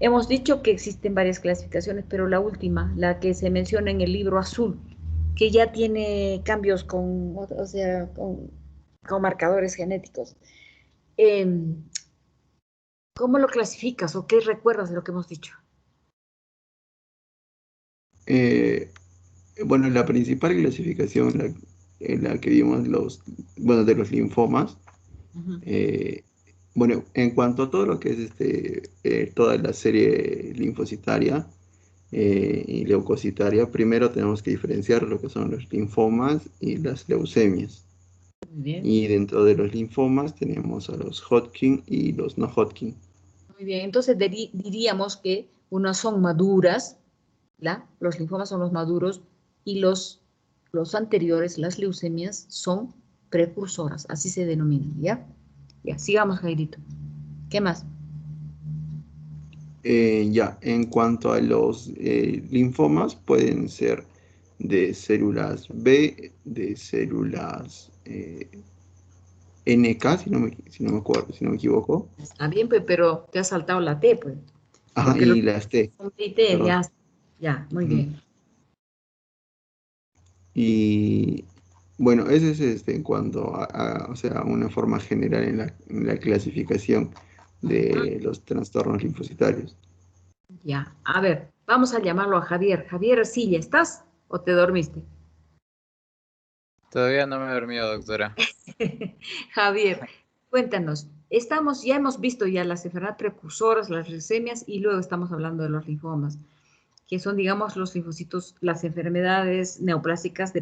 Hemos dicho que existen varias clasificaciones, pero la última, la que se menciona en el libro azul, que ya tiene cambios con marcadores genéticos. ¿Cómo lo clasificas o qué recuerdas de lo que hemos dicho? Bueno, la principal clasificación en la que vimos de los linfomas. Bueno, en cuanto a todo lo que es toda la serie linfocitaria y leucocitaria, primero tenemos que diferenciar lo que son los linfomas y las leucemias. Muy bien. Y dentro de los linfomas tenemos a los Hodgkin y los no Hodgkin. Muy bien, entonces diríamos que unas son maduras, los linfomas son los maduros y los anteriores, las leucemias, son precursoras, así se denominan, ¿ya? Ya, sigamos, Jairito. ¿Qué más? Ya, en cuanto a los linfomas, pueden ser de células B, de células NK, si no me acuerdo, si no me equivoco. Está bien, pues, pero te has saltado la T, pues. Ajá, Porque los y las T, son T y T, perdón. ya, muy Ujú. bien. Y bueno, ese es en cuanto o sea, una forma general en la clasificación de los trastornos linfocitarios. Ya, a ver, vamos a llamarlo a Javier. Javier, ¿sí ya estás o te dormiste? Todavía no me he dormido, doctora. Javier, cuéntanos, ya hemos visto ya las enfermedades precursoras, las leucemias y luego estamos hablando de los linfomas, que son, digamos, los linfocitos, las enfermedades neoplásicas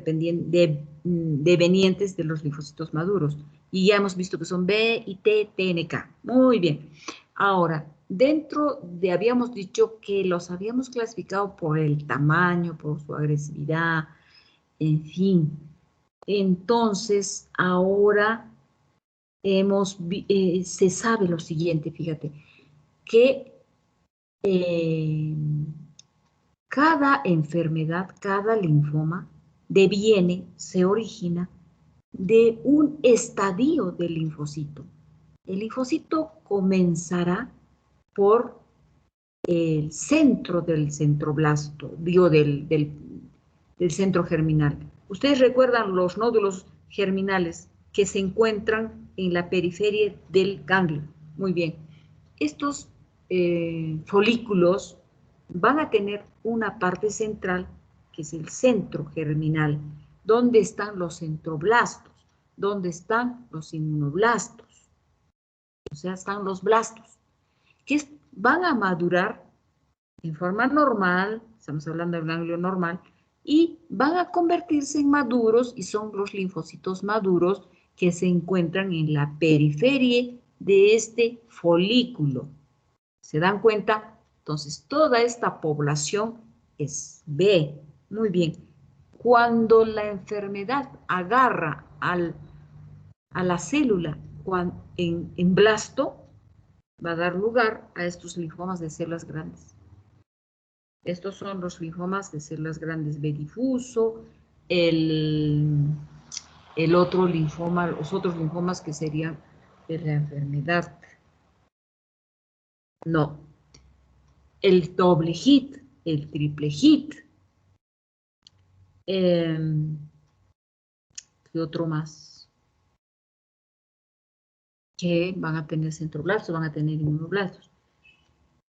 devenientes de los linfocitos maduros. Y ya hemos visto que son B y T, TNK. Muy bien. Ahora, habíamos dicho que los habíamos clasificado por el tamaño, por su agresividad, en fin. Entonces, ahora se sabe lo siguiente, fíjate, que eh, cada enfermedad, cada linfoma se origina de un estadio del linfocito. El linfocito comenzará por el centro del centroblasto, digo, del centro germinal. Ustedes recuerdan los nódulos germinales que se encuentran en la periferia del ganglio. Muy bien. Estos folículos van a tener una parte central, que es el centro germinal, donde están los centroblastos, donde están los inmunoblastos, o sea, están los blastos, que van a madurar en forma normal, estamos hablando del ganglio normal, y van a convertirse en maduros y son los linfocitos maduros que se encuentran en la periferia de este folículo. ¿Se dan cuenta? Entonces, toda esta población es B. Muy bien. Cuando la enfermedad agarra a la célula en blasto, va a dar lugar a estos linfomas de células grandes. Estos son los linfomas de células grandes B difuso, el, el otro linfoma, los otros linfomas que serían de la enfermedad. No, el doble hit, el triple hit. ¿Qué otro más? Que van a tener centroblastos, van a tener inmunoblastos.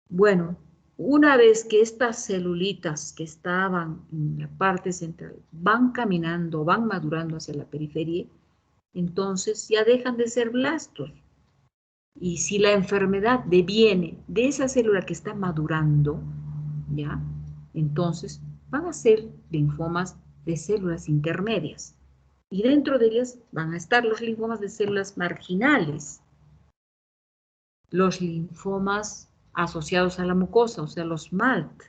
Bueno, una vez que estas celulitas que estaban en la parte central van caminando, van madurando hacia la periferia, entonces ya dejan de ser blastos. Y si la enfermedad deviene de esa célula que está madurando, ¿ya? Entonces van a ser linfomas de células intermedias. Y dentro de ellas van a estar los linfomas de células marginales, los linfomas asociados a la mucosa, o sea, los MALT.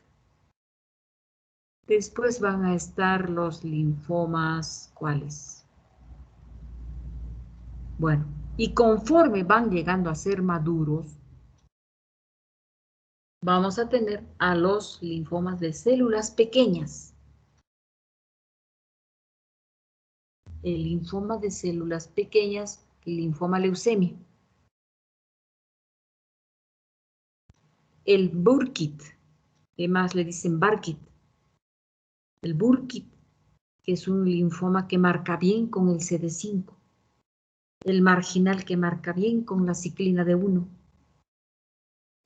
Después van a estar los linfomas, ¿cuáles? Bueno, y conforme van llegando a ser maduros, vamos a tener a los linfomas de células pequeñas. El linfoma de células pequeñas, el linfoma leucemia. El Burkitt, además le dicen Barkit. El Burkitt, que es un linfoma que marca bien con el CD5. El marginal que marca bien con la ciclina de 1.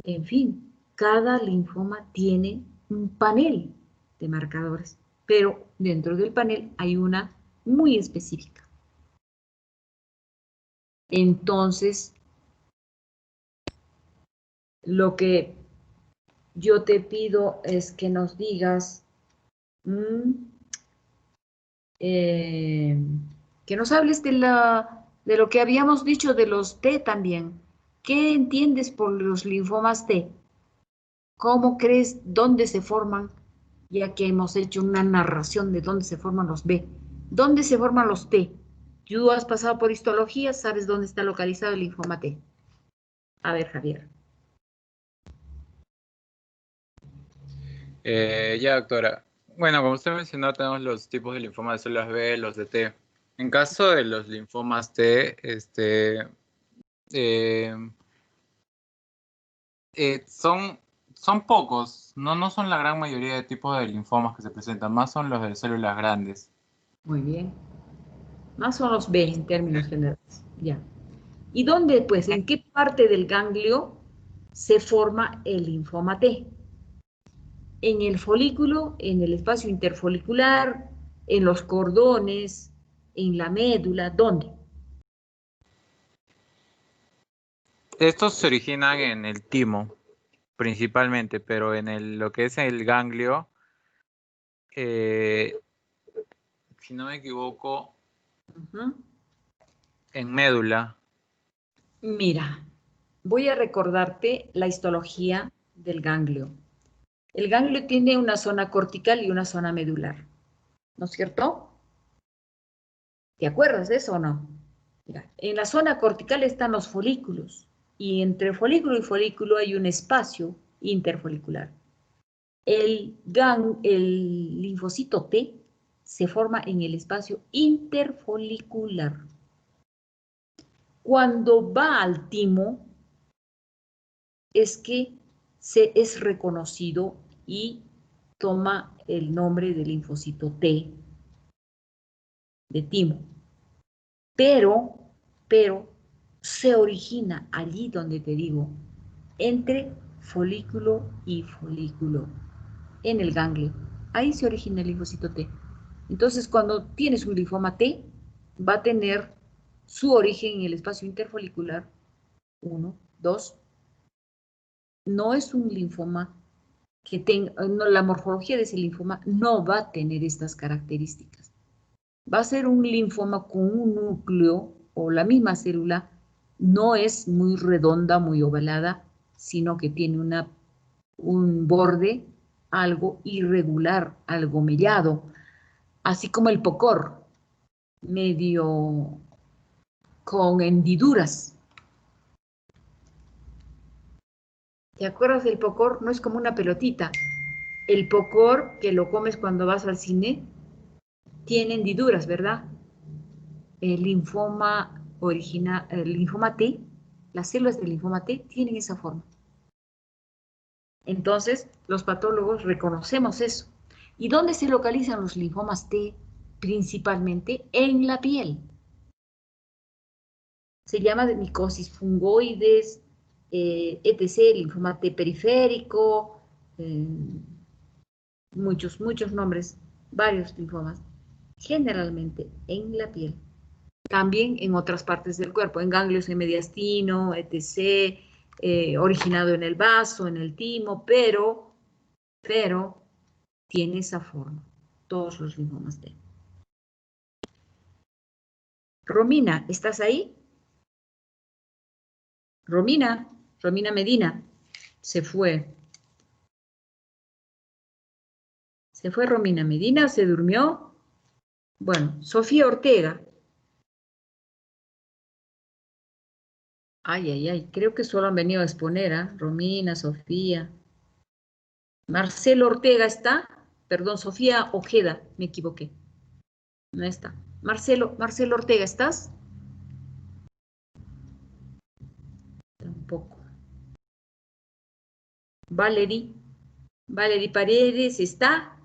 En fin, cada linfoma tiene un panel de marcadores, pero dentro del panel hay una muy específica. Entonces, lo que yo te pido es que nos digas, que nos hables de lo que habíamos dicho de los T también. ¿Qué entiendes por los linfomas T? ¿Cómo crees dónde se forman? Ya que hemos hecho una narración de dónde se forman los B. ¿Dónde se forman los T? Tú has pasado por histología, sabes dónde está localizado el linfoma T. A ver, Javier. Ya, doctora. Bueno, como usted mencionó, tenemos los tipos de linfoma de células B, los de T. En caso de los linfomas T, eh, son pocos, no son la gran mayoría de tipos de linfomas que se presentan, más son los de células grandes. Muy bien. Más son los B en términos generales. Ya. ¿Y dónde, pues, en qué parte del ganglio se forma el linfoma T? En el folículo, en el espacio interfolicular, en los cordones, en la médula, ¿dónde? Estos se originan en el timo, principalmente, pero en lo que es el ganglio, si no me equivoco, en médula. Mira, voy a recordarte la histología del ganglio. El ganglio tiene una zona cortical y una zona medular, ¿no es cierto? ¿Te acuerdas de eso o no? Mira, en la zona cortical están los folículos y entre folículo y folículo hay un espacio interfolicular. El linfocito T se forma en el espacio interfolicular. Cuando va al timo, es que es reconocido y toma el nombre de linfocito T de timo. Pero se origina allí donde te digo, entre folículo y folículo, en el ganglio. Ahí se origina el linfocito T. Entonces, cuando tienes un linfoma T, va a tener su origen en el espacio interfolicular. 1, 2. No es un linfoma que tenga, no, la morfología de ese linfoma no va a tener estas características. Va a ser un linfoma con un núcleo o la misma célula no es muy redonda, muy ovalada, sino que tiene un borde algo irregular, algo mellado, así como el pocor, medio con hendiduras. ¿Te acuerdas del pocor? No es como una pelotita. El pocor que lo comes cuando vas al cine tiene hendiduras, ¿verdad? El linfoma el linfoma T, las células del linfoma T tienen esa forma. Entonces, los patólogos reconocemos eso. ¿Y dónde se localizan los linfomas T? Principalmente en la piel. Se llama de micosis fungoides, etc., linfoma T periférico, muchos nombres, varios linfomas, generalmente en la piel. También en otras partes del cuerpo, en ganglios en mediastino, etc., originado en el vaso, en el timo, pero tiene esa forma, todos los linfomas T. Romina, ¿estás ahí? Romina Medina, se fue. ¿Se fue Romina Medina? ¿Se durmió? Bueno, Sofía Ortega. Ay, creo que solo han venido a exponer, ¿ah? Romina, Sofía. Marcelo Ortega está. Perdón, Sofía Ojeda, me equivoqué. No está. Marcelo Ortega, ¿estás? Tampoco. Valerie Paredes, ¿está?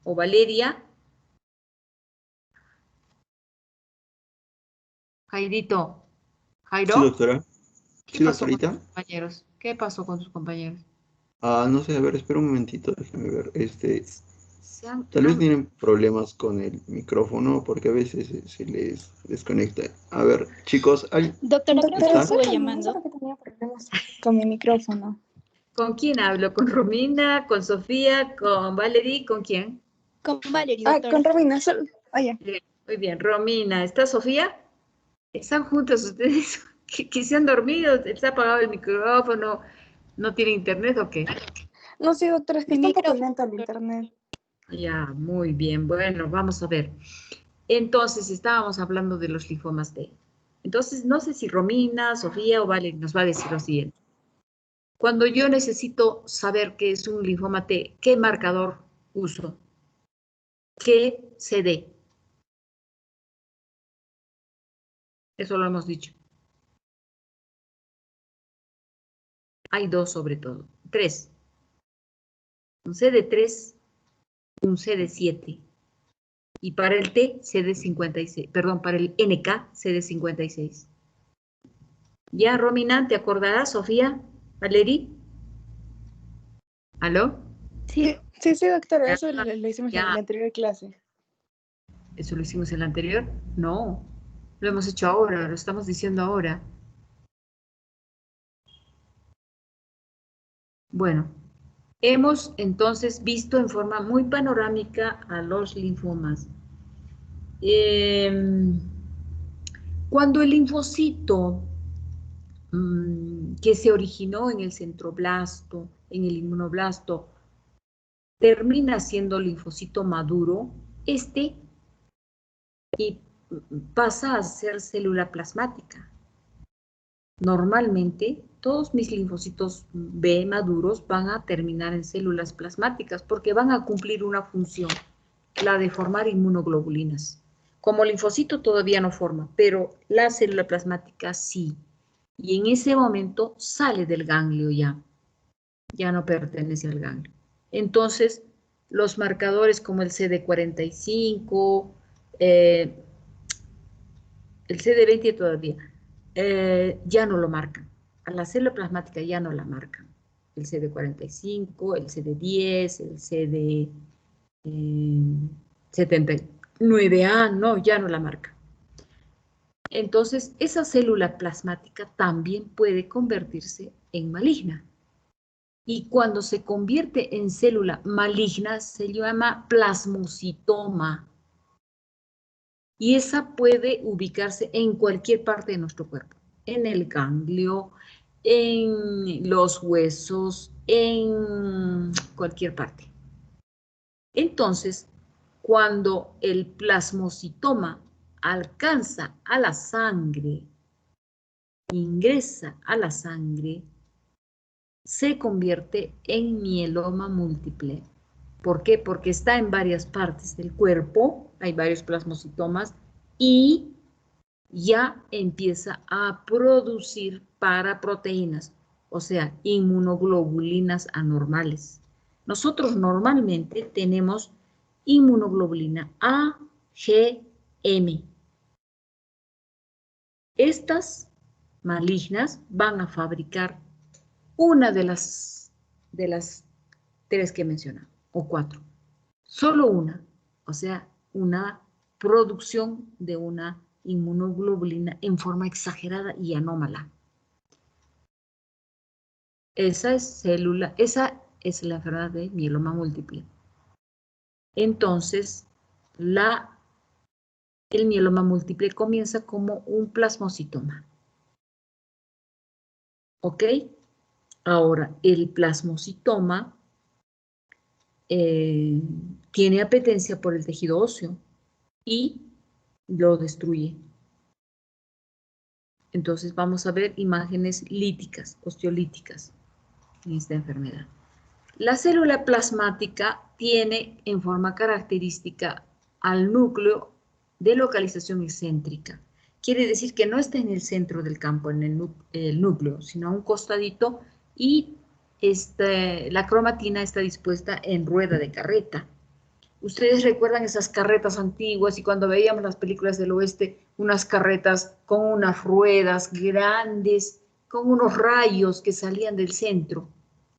¿O Valeria? Jairito. Sí, Jairo, doctora. ¿qué Sí, pasó con tus doctorita. compañeros? ¿Qué pasó con tus compañeros? No sé, a ver, espera un momentito, déjame ver. Se han, Tal vez han- tienen problemas con el micrófono porque a veces se les desconecta. A ver, chicos, Doctora, creo que me ¿está? estuve llamando. Que tenía problemas con mi micrófono. ¿Con quién hablo? ¿Con Romina? ¿Con Sofía? ¿Con Valerie? ¿Con quién? Con Valerie, Ah, doctora. con Romina. Oye. Muy bien, Romina. ¿Está Sofía? ¿Están juntos ustedes? ¿Que se han dormido? ¿Está apagado el micrófono? ¿No tiene internet o qué? No sé, doctora, es que está un poco lento el internet. Ya, muy bien. Bueno, vamos a ver. Entonces, estábamos hablando de los linfomas T. Entonces, no sé si Romina, Sofía o Vale nos va a decir lo siguiente. Cuando yo necesito saber qué es un linfoma T, ¿qué marcador uso? ¿Qué CD? Eso lo hemos dicho. Hay 2 sobre todo. 3. Un CD3, un CD7. Y para el T, CD56. Perdón, para el NK, CD56. ¿Ya, Romina, te acordarás, Sofía? ¿Valeri? ¿Aló? Sí, doctora, eso lo hicimos en la anterior clase. ¿Eso lo hicimos en la anterior? No, lo hemos hecho ahora, lo estamos diciendo ahora. Bueno, hemos entonces visto en forma muy panorámica a los linfomas. Cuando el linfocito que se originó en el centroblasto, en el inmunoblasto, termina siendo linfocito maduro, y pasa a ser célula plasmática. Normalmente, todos mis linfocitos B maduros van a terminar en células plasmáticas porque van a cumplir una función, la de formar inmunoglobulinas. Como linfocito todavía no forma, pero la célula plasmática sí. Y en ese momento sale del ganglio ya no pertenece al ganglio. Entonces, los marcadores como el CD45, el CD20 todavía, ya no lo marcan. A la célula plasmática ya no la marcan. El CD45, el CD10, el CD79A, no, ya no la marcan. Entonces, esa célula plasmática también puede convertirse en maligna. Y cuando se convierte en célula maligna, se llama plasmocitoma. Y esa puede ubicarse en cualquier parte de nuestro cuerpo, en el ganglio, en los huesos, en cualquier parte. Entonces, cuando el plasmocitoma alcanza a la sangre, ingresa a la sangre, se convierte en mieloma múltiple. ¿Por qué? Porque está en varias partes del cuerpo, hay varios plasmocitomas y ya empieza a producir paraproteínas, o sea, inmunoglobulinas anormales. Nosotros normalmente tenemos inmunoglobulina A, G, M. Estas malignas van a fabricar una de las 3 que he mencionado, o 4. Solo una, o sea, una producción de una inmunoglobulina en forma exagerada y anómala. Esa es la enfermedad de mieloma múltiple. Entonces, el mieloma múltiple comienza como un plasmocitoma. ¿Ok? Ahora, el plasmocitoma tiene apetencia por el tejido óseo y lo destruye. Entonces vamos a ver imágenes líticas, osteolíticas en esta enfermedad. La célula plasmática tiene en forma característica al núcleo de localización excéntrica. Quiere decir que no está en el centro del campo, en el núcleo, sino a un costadito, y la cromatina está dispuesta en rueda de carreta. Ustedes recuerdan esas carretas antiguas y cuando veíamos las películas del oeste, unas carretas con unas ruedas grandes, con unos rayos que salían del centro.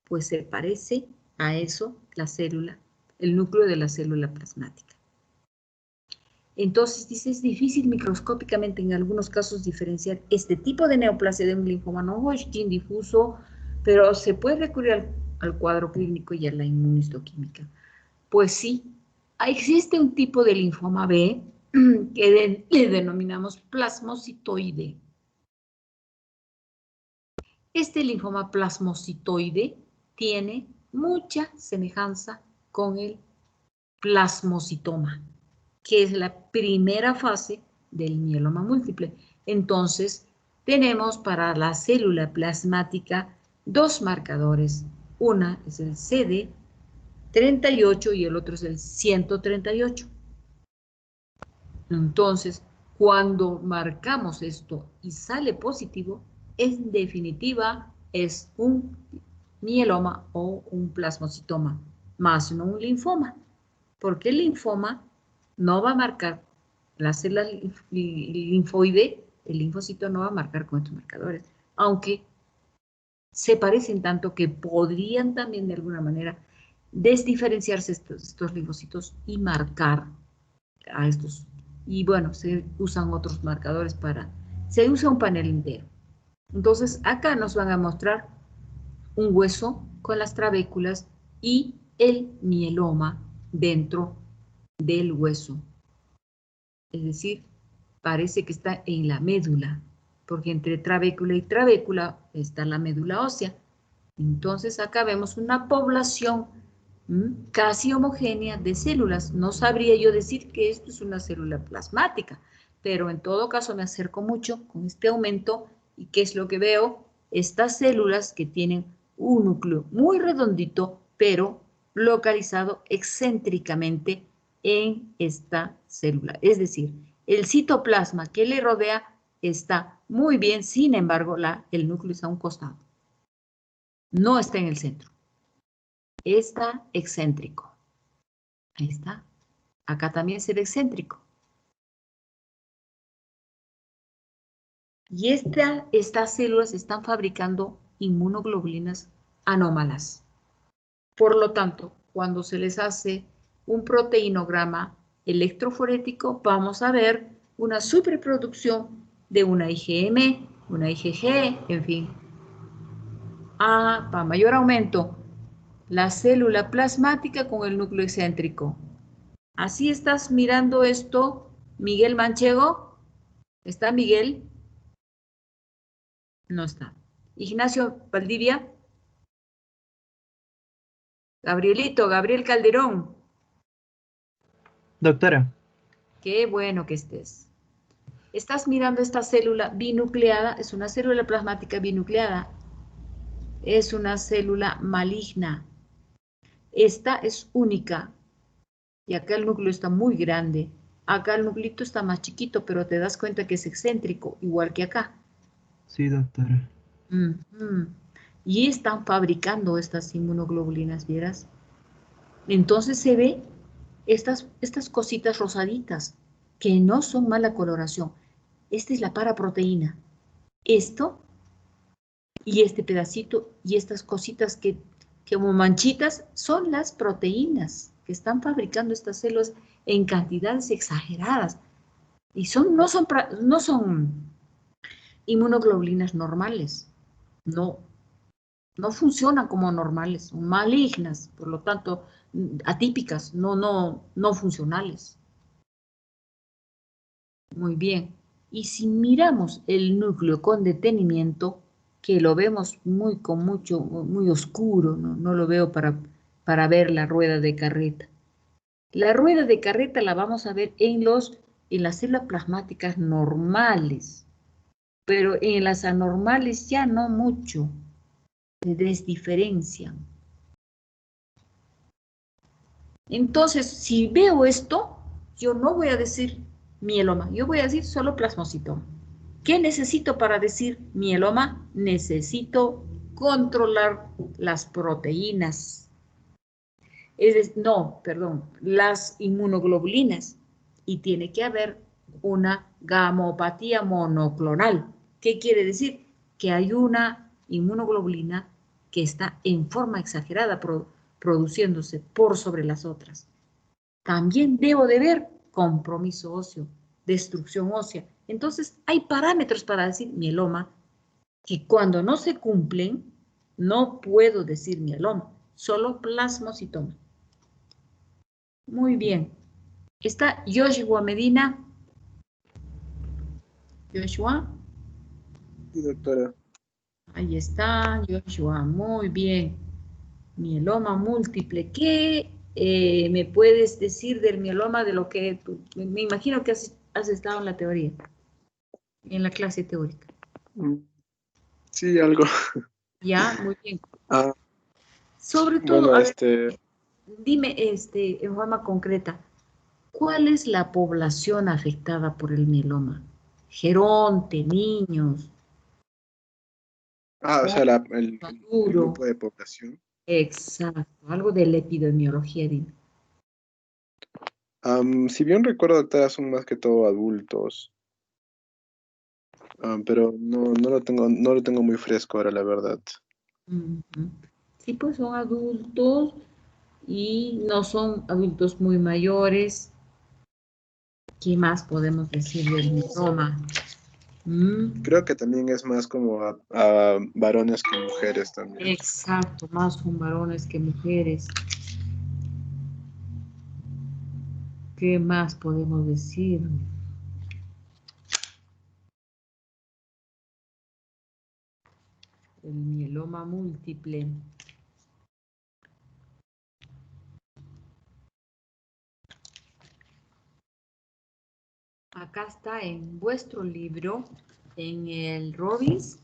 Pues se parece a eso la célula, el núcleo de la célula plasmática. Entonces, dice, es difícil microscópicamente en algunos casos diferenciar este tipo de neoplasia de un linfoma no Hodgkin difuso, pero se puede recurrir al cuadro clínico y a la inmunistoquímica. Pues sí, existe un tipo de linfoma B que le denominamos plasmocitoide. Este linfoma plasmocitoide tiene mucha semejanza con el plasmocitoma, que es la primera fase del mieloma múltiple. Entonces, tenemos para la célula plasmática 2 marcadores. Una es el CD38 y el otro es el 138. Entonces, Cuando marcamos esto y sale positivo, en definitiva es un mieloma o un plasmocitoma, más no un linfoma, porque el linfoma no va a marcar la célula linfoide, el linfocito no va a marcar con estos marcadores, aunque se parecen tanto que podrían también de alguna manera desdiferenciarse estos linfocitos y marcar a estos. Y bueno, se usan otros marcadores se usa un panel entero. Entonces, acá nos van a mostrar un hueso con las trabéculas y el mieloma dentro del hueso. Es decir, parece que está en la médula, porque entre trabécula y trabécula está la médula ósea. Entonces, acá vemos una población casi homogénea de células. No sabría yo decir que esto es una célula plasmática, pero en todo caso me acerco mucho con este aumento y ¿qué es lo que veo? Estas células que tienen un núcleo muy redondito, pero localizado excéntricamente en esta célula. Es decir, el citoplasma que le rodea está muy bien, sin embargo, el núcleo está a un costado. No está en el centro. Está excéntrico. Ahí está. Acá también se ve excéntrico. Y estas células están fabricando inmunoglobulinas anómalas. Por lo tanto, cuando se les hace un proteinograma electroforético, vamos a ver una superproducción de una IgM, una IgG, en fin. Para mayor aumento, la célula plasmática con el núcleo excéntrico. ¿Así estás mirando esto, Miguel Manchego? ¿Está Miguel? No está. Ignacio Valdivia. Gabriel Calderón. Doctora. Qué bueno que estés. Estás mirando esta célula binucleada, es una célula plasmática binucleada. Es una célula maligna. Esta es única. Y acá el núcleo está muy grande. Acá el nuclito está más chiquito, pero te das cuenta que es excéntrico, igual que acá. Sí, doctora. Y están fabricando estas inmunoglobulinas, ¿vieras? Entonces se ve estas cositas rosaditas, que no son mala coloración. Esta es la paraproteína. Esto y este pedacito y estas cositas que como manchitas son las proteínas que están fabricando estas células en cantidades exageradas. Y no son inmunoglobulinas normales. No funcionan como normales, son malignas, por lo tanto, atípicas, no funcionales. Muy bien. Y si miramos el núcleo con detenimiento, que lo vemos muy oscuro, no lo veo para ver la rueda de carreta. La rueda de carreta la vamos a ver en las células plasmáticas normales, pero en las anormales ya no mucho, se desdiferencian. Entonces, si veo esto, yo no voy a decir mieloma, yo voy a decir solo plasmocitoma. ¿Qué necesito para decir mieloma? Necesito controlar las proteínas. Las inmunoglobulinas. Y tiene que haber una gamopatía monoclonal. ¿Qué quiere decir? Que hay una inmunoglobulina que está en forma exagerada produciéndose por sobre las otras. También debo de ver compromiso óseo, destrucción ósea. Entonces, hay parámetros para decir mieloma que cuando no se cumplen, no puedo decir mieloma, solo plasmocitoma. Muy bien. Está Joshua Medina. Joshua. Sí, doctora. Ahí está, Joshua. Muy bien. Mieloma múltiple. ¿Qué me puedes decir del mieloma de lo que tú? Me imagino que has estado en la teoría, en la clase teórica. Sí, algo. Ya, muy bien. Ah, Sobre todo, bueno, a ver, dime en forma concreta, ¿Cuál es la población afectada por el mieloma? Geronte, niños, O sea, el maduro. grupo de población. Exacto, algo de la epidemiología, dime. Si bien recuerdo, doctora, son más que todo adultos. Pero no lo tengo muy fresco ahora, la verdad. Ujú. Sí, pues son adultos y no son adultos muy mayores. ¿Qué más podemos decir del mieloma? Creo que también es más como a varones que mujeres también. Exacto, más son varones que mujeres. ¿Qué más podemos decir? El mieloma múltiple. Acá está en vuestro libro, en el Robis.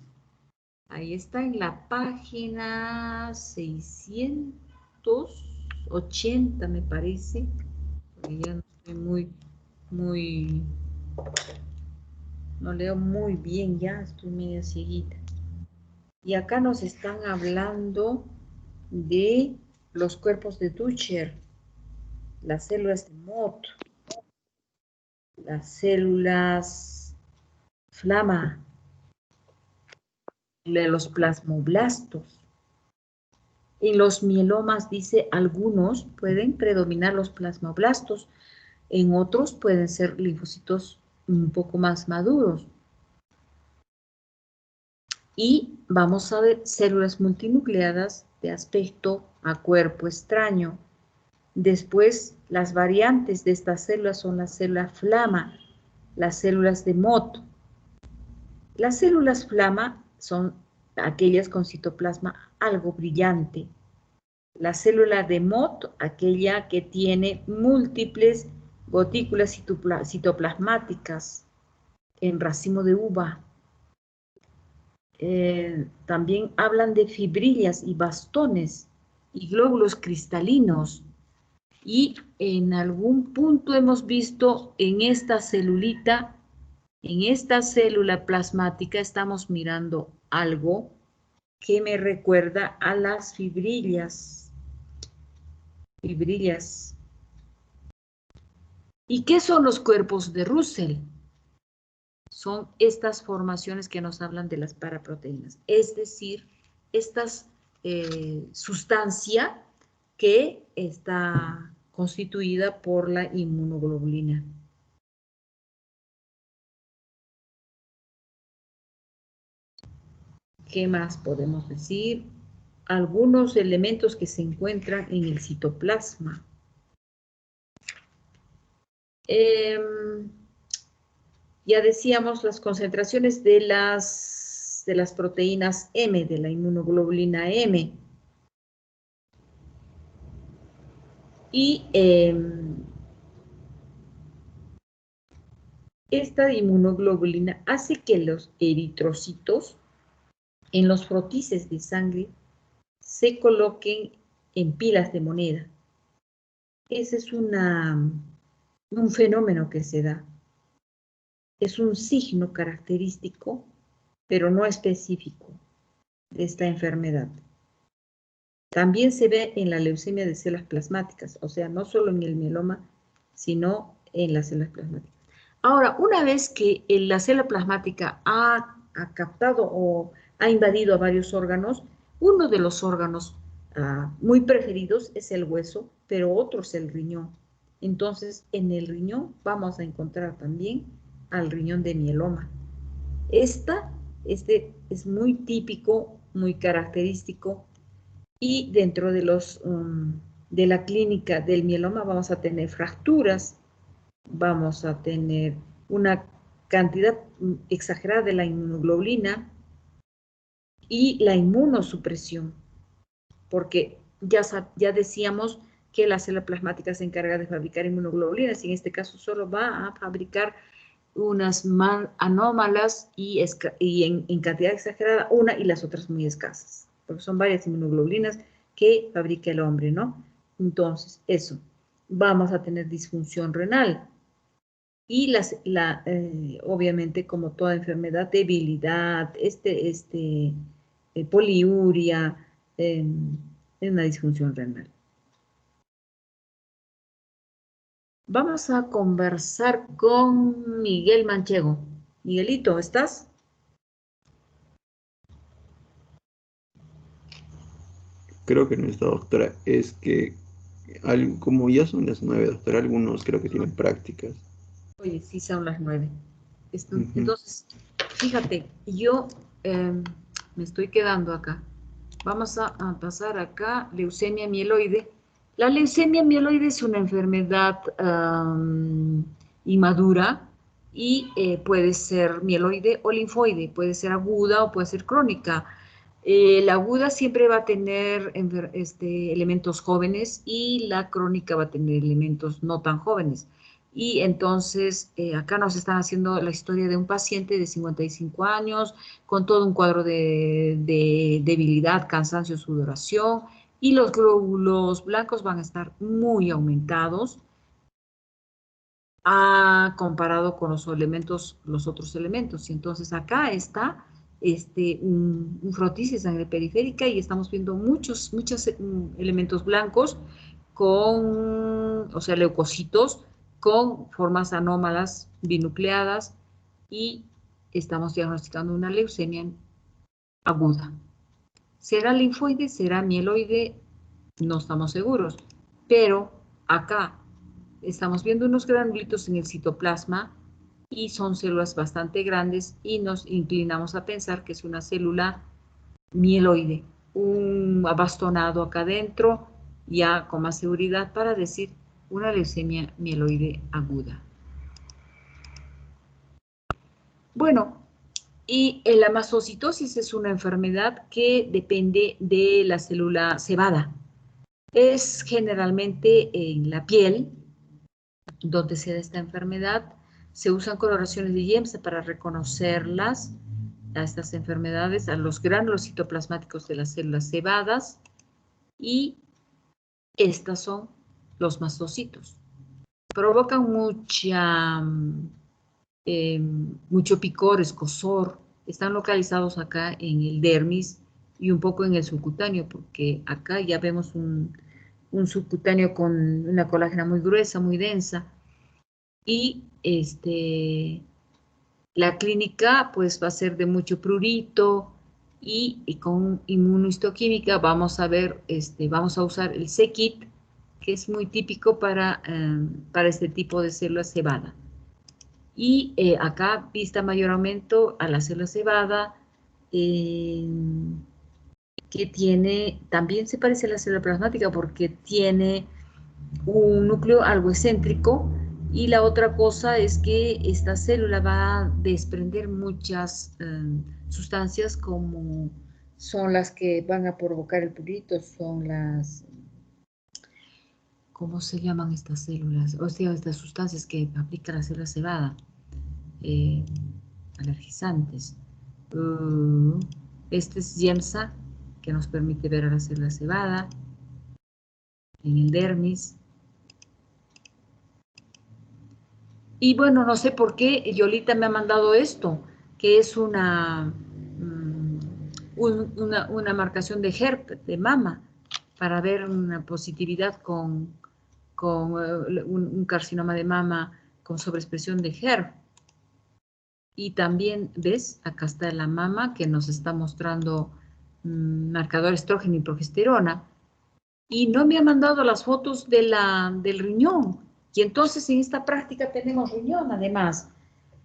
Ahí está en la página 680, me parece. Porque ya no estoy muy, no leo muy bien ya, estoy medio cieguita. Y acá nos están hablando de los cuerpos de Dutcher, las células de Mott, las células Flama, de los plasmoblastos. En los mielomas, dice, algunos pueden predominar los plasmoblastos, en otros pueden ser linfocitos un poco más maduros. Y vamos a ver células multinucleadas de aspecto a cuerpo extraño. Después, las variantes de estas células son la célula Flama, las células de Mott. Las células Flama son aquellas con citoplasma algo brillante. La célula de Mott, aquella que tiene múltiples gotículas citoplasmáticas en racimo de uva. También hablan de fibrillas y bastones y glóbulos cristalinos. Y en algún punto hemos visto en esta celulita, en esta célula plasmática, estamos mirando algo que me recuerda a las fibrillas. Fibrillas. ¿Y qué son los cuerpos de Russell? Son estas formaciones que nos hablan de las paraproteínas, es decir, estas sustancia que está constituida por la inmunoglobulina. ¿Qué más podemos decir? Algunos elementos que se encuentran en el citoplasma. Ya decíamos las concentraciones de las proteínas M, de la inmunoglobulina M. Y esta inmunoglobulina hace que los eritrocitos en los frotices de sangre se coloquen en pilas de moneda. Ese es un fenómeno que se da. Es un signo característico, pero no específico, de esta enfermedad. También se ve en la leucemia de células plasmáticas, o sea, no solo en el mieloma, sino en las células plasmáticas. Ahora, una vez que la célula plasmática ha captado o ha invadido a varios órganos, uno de los órganos muy preferidos es el hueso, pero otro es el riñón. Entonces, en el riñón vamos a encontrar también al riñón de mieloma. Este es muy típico, muy característico, y dentro de de la clínica del mieloma vamos a tener fracturas, vamos a tener una cantidad exagerada de la inmunoglobulina y la inmunosupresión, porque ya decíamos que la célula plasmática se encarga de fabricar inmunoglobulinas y en este caso solo va a fabricar unas anómalas y en cantidad exagerada una y las otras muy escasas, porque son varias inmunoglobulinas que fabrica el hombre, ¿no? Entonces, eso. vamos a tener disfunción renal. Y obviamente, como toda enfermedad, debilidad, poliuria, una disfunción renal. Vamos a conversar con Miguel Manchego. Miguelito, ¿estás? Creo que no está, doctora. Es que, como ya son las 9, doctora, algunos creo que tienen prácticas. Oye, sí son las 9. Ujú. Entonces, fíjate, yo me estoy quedando acá. Vamos a pasar acá, leucemia mieloide. La leucemia mieloide es una enfermedad inmadura y puede ser mieloide o linfoide, puede ser aguda o puede ser crónica. La aguda siempre va a tener elementos jóvenes y la crónica va a tener elementos no tan jóvenes. Y entonces acá nos están haciendo la historia de un paciente de 55 años con todo un cuadro de debilidad, cansancio, sudoración, y los glóbulos blancos van a estar muy aumentados comparado con los otros elementos. Y entonces acá está un frotis de sangre periférica y estamos viendo muchos elementos blancos o sea, leucocitos con formas anómalas binucleadas y estamos diagnosticando una leucemia aguda. ¿Será linfoide? ¿Será mieloide? No estamos seguros, pero acá estamos viendo unos granulitos en el citoplasma y son células bastante grandes y nos inclinamos a pensar que es una célula mieloide, un abastonado acá adentro, ya con más seguridad para decir una leucemia mieloide aguda. Bueno, y la mastocitosis es una enfermedad que depende de la célula cebada. Es generalmente en la piel donde se da esta enfermedad. Se usan coloraciones de IEMSA para reconocerlas, a estas enfermedades, a los gránulos citoplasmáticos de las células cebadas, y estas son los mastocitos. Provocan mucho picor, escozor. Están localizados acá en el dermis y un poco en el subcutáneo, porque acá ya vemos un subcutáneo con una colágena muy gruesa, muy densa. Y la clínica pues va a ser de mucho prurito y con inmunohistoquímica vamos a ver, vamos a usar el C-Kit, que es muy típico para este tipo de células cebada. Y acá, vista mayor aumento a la célula cebada, que también se parece a la célula plasmática porque tiene un núcleo algo excéntrico, y la otra cosa es que esta célula va a desprender muchas sustancias como son las que van a provocar el prurito, son las, ¿cómo se llaman estas células? O sea, estas sustancias que aplica la célula cebada. Alergizantes. Este es IEMSA, que nos permite ver a la célula cebada en el dermis. Y bueno, no sé por qué Yolita me ha mandado esto, que es una marcación de HERP, de mama, para ver una positividad con un carcinoma de mama con sobreexpresión de HERP. Y también, ¿ves? Acá está la mama que nos está mostrando marcador estrógeno y progesterona. Y no me ha mandado las fotos del riñón. Y entonces en esta práctica tenemos riñón además.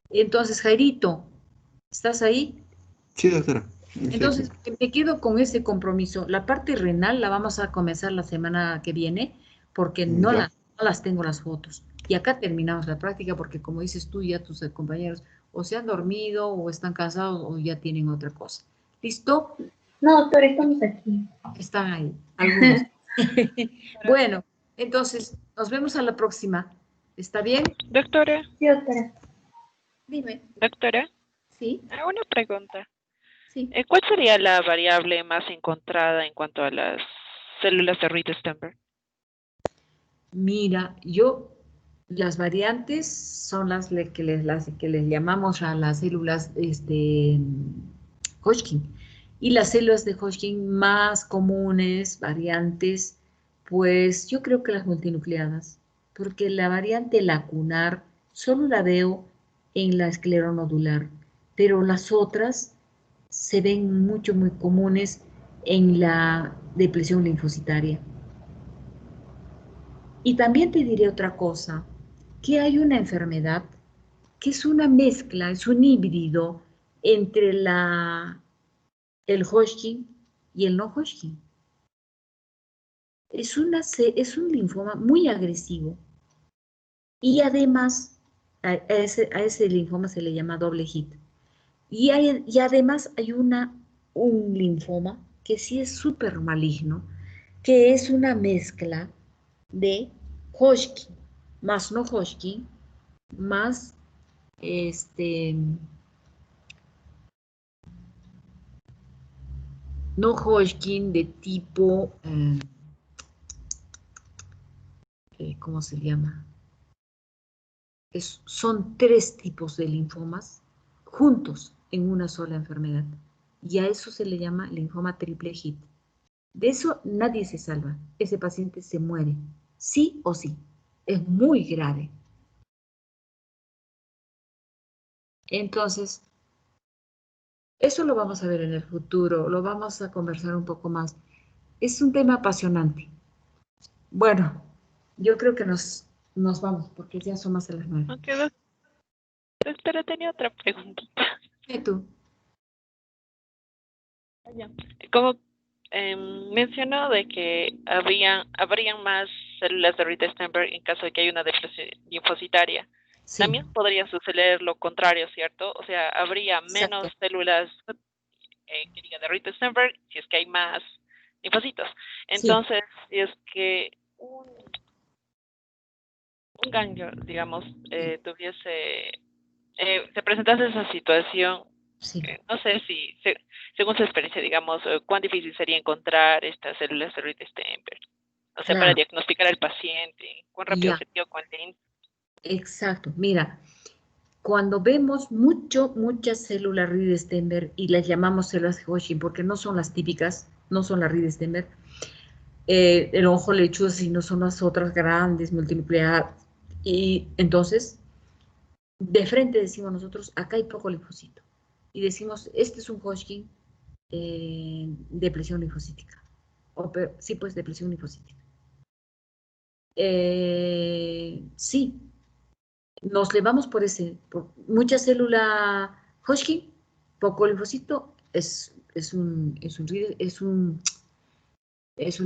Entonces, Jairito, ¿estás ahí? Sí, doctora. Entonces, me quedo con ese compromiso. La parte renal la vamos a comenzar la semana que viene porque no las tengo las fotos. Y acá terminamos la práctica porque, como dices tú, ya tus compañeros o se han dormido o están cansados o ya tienen otra cosa. ¿Listo? No, doctora, estamos aquí. Están ahí, algunos. Bueno, entonces, nos vemos a la próxima. ¿Está bien? Doctora. Sí, doctora. Dime. Doctora. Sí. Una pregunta. Sí. ¿Cuál sería la variable más encontrada en cuanto a las células de Rita-Stenberg? Mira, las variantes son las que les llamamos a las células Hodgkin. Y las células de Hodgkin más comunes, variantes, pues yo creo que las multinucleadas, porque la variante lacunar solo la veo en la escleronodular, pero las otras se ven muy comunes en la depresión linfocitaria. Y también te diré otra cosa, que hay una enfermedad que es una mezcla, es un híbrido entre el Hodgkin y el no Hodgkin. Es un linfoma muy agresivo y además a ese linfoma se le llama doble hit. Y además hay un linfoma que sí es súper maligno, que es una mezcla de Hodgkin más no Hodgkin más no Hodgkin de tipo, ¿cómo se llama? Son 3 tipos de linfomas juntos en una sola enfermedad. Y a eso se le llama linfoma triple hit. De eso nadie se salva. Ese paciente se muere, sí o sí. Es muy grave. Entonces, eso lo vamos a ver en el futuro, lo vamos a conversar un poco más. Es un tema apasionante. Bueno, yo creo que nos vamos, porque ya son más de las 9. Aunque doctora, tenía otra preguntita. ¿Y tú? Como mencionó de que habrían más células de Rita-Steinberg en caso de que haya una depresión linfocitaria. Sí. También podría suceder lo contrario, ¿cierto? O sea, habría menos células que diga de Rita-Steinberg si es que hay más linfocitos. Entonces, si es que un ganglio, digamos, se presentase esa situación, Sí. no sé si, según su experiencia, digamos, cuán difícil sería encontrar estas células de Rita-Steinberg. O sea, para diagnosticar al paciente, cuán rápido se dio, cuán lento. Exacto. Mira, cuando vemos muchas células Rita-Steinberg y las llamamos células Hodgkin, porque no son las típicas, no son las Rita-Steinberg, el ojo lechuza, sino son las otras grandes, multinucleadas. Y entonces, de frente decimos nosotros, acá hay poco linfocito. Y decimos, este es un Hodgkin depresión linfocítica. Sí, pues depresión linfocítica. Sí, nos levamos por mucha célula Hodgkin, poco linfocito, es una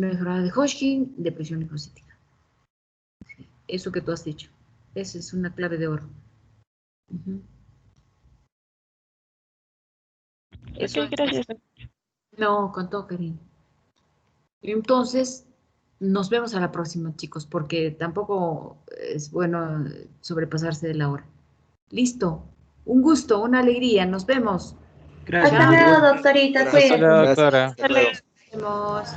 enfermedad de Hodgkin, depresión linfocítica. Eso que tú has dicho. Esa es una clave de oro. Eso Ok, gracias. No, con todo cariño. Entonces, nos vemos a la próxima, chicos, porque tampoco es bueno sobrepasarse de la hora. Listo. Un gusto, una alegría. Nos vemos. Hasta luego, doctorita. Hasta luego, doctora. Nos vemos.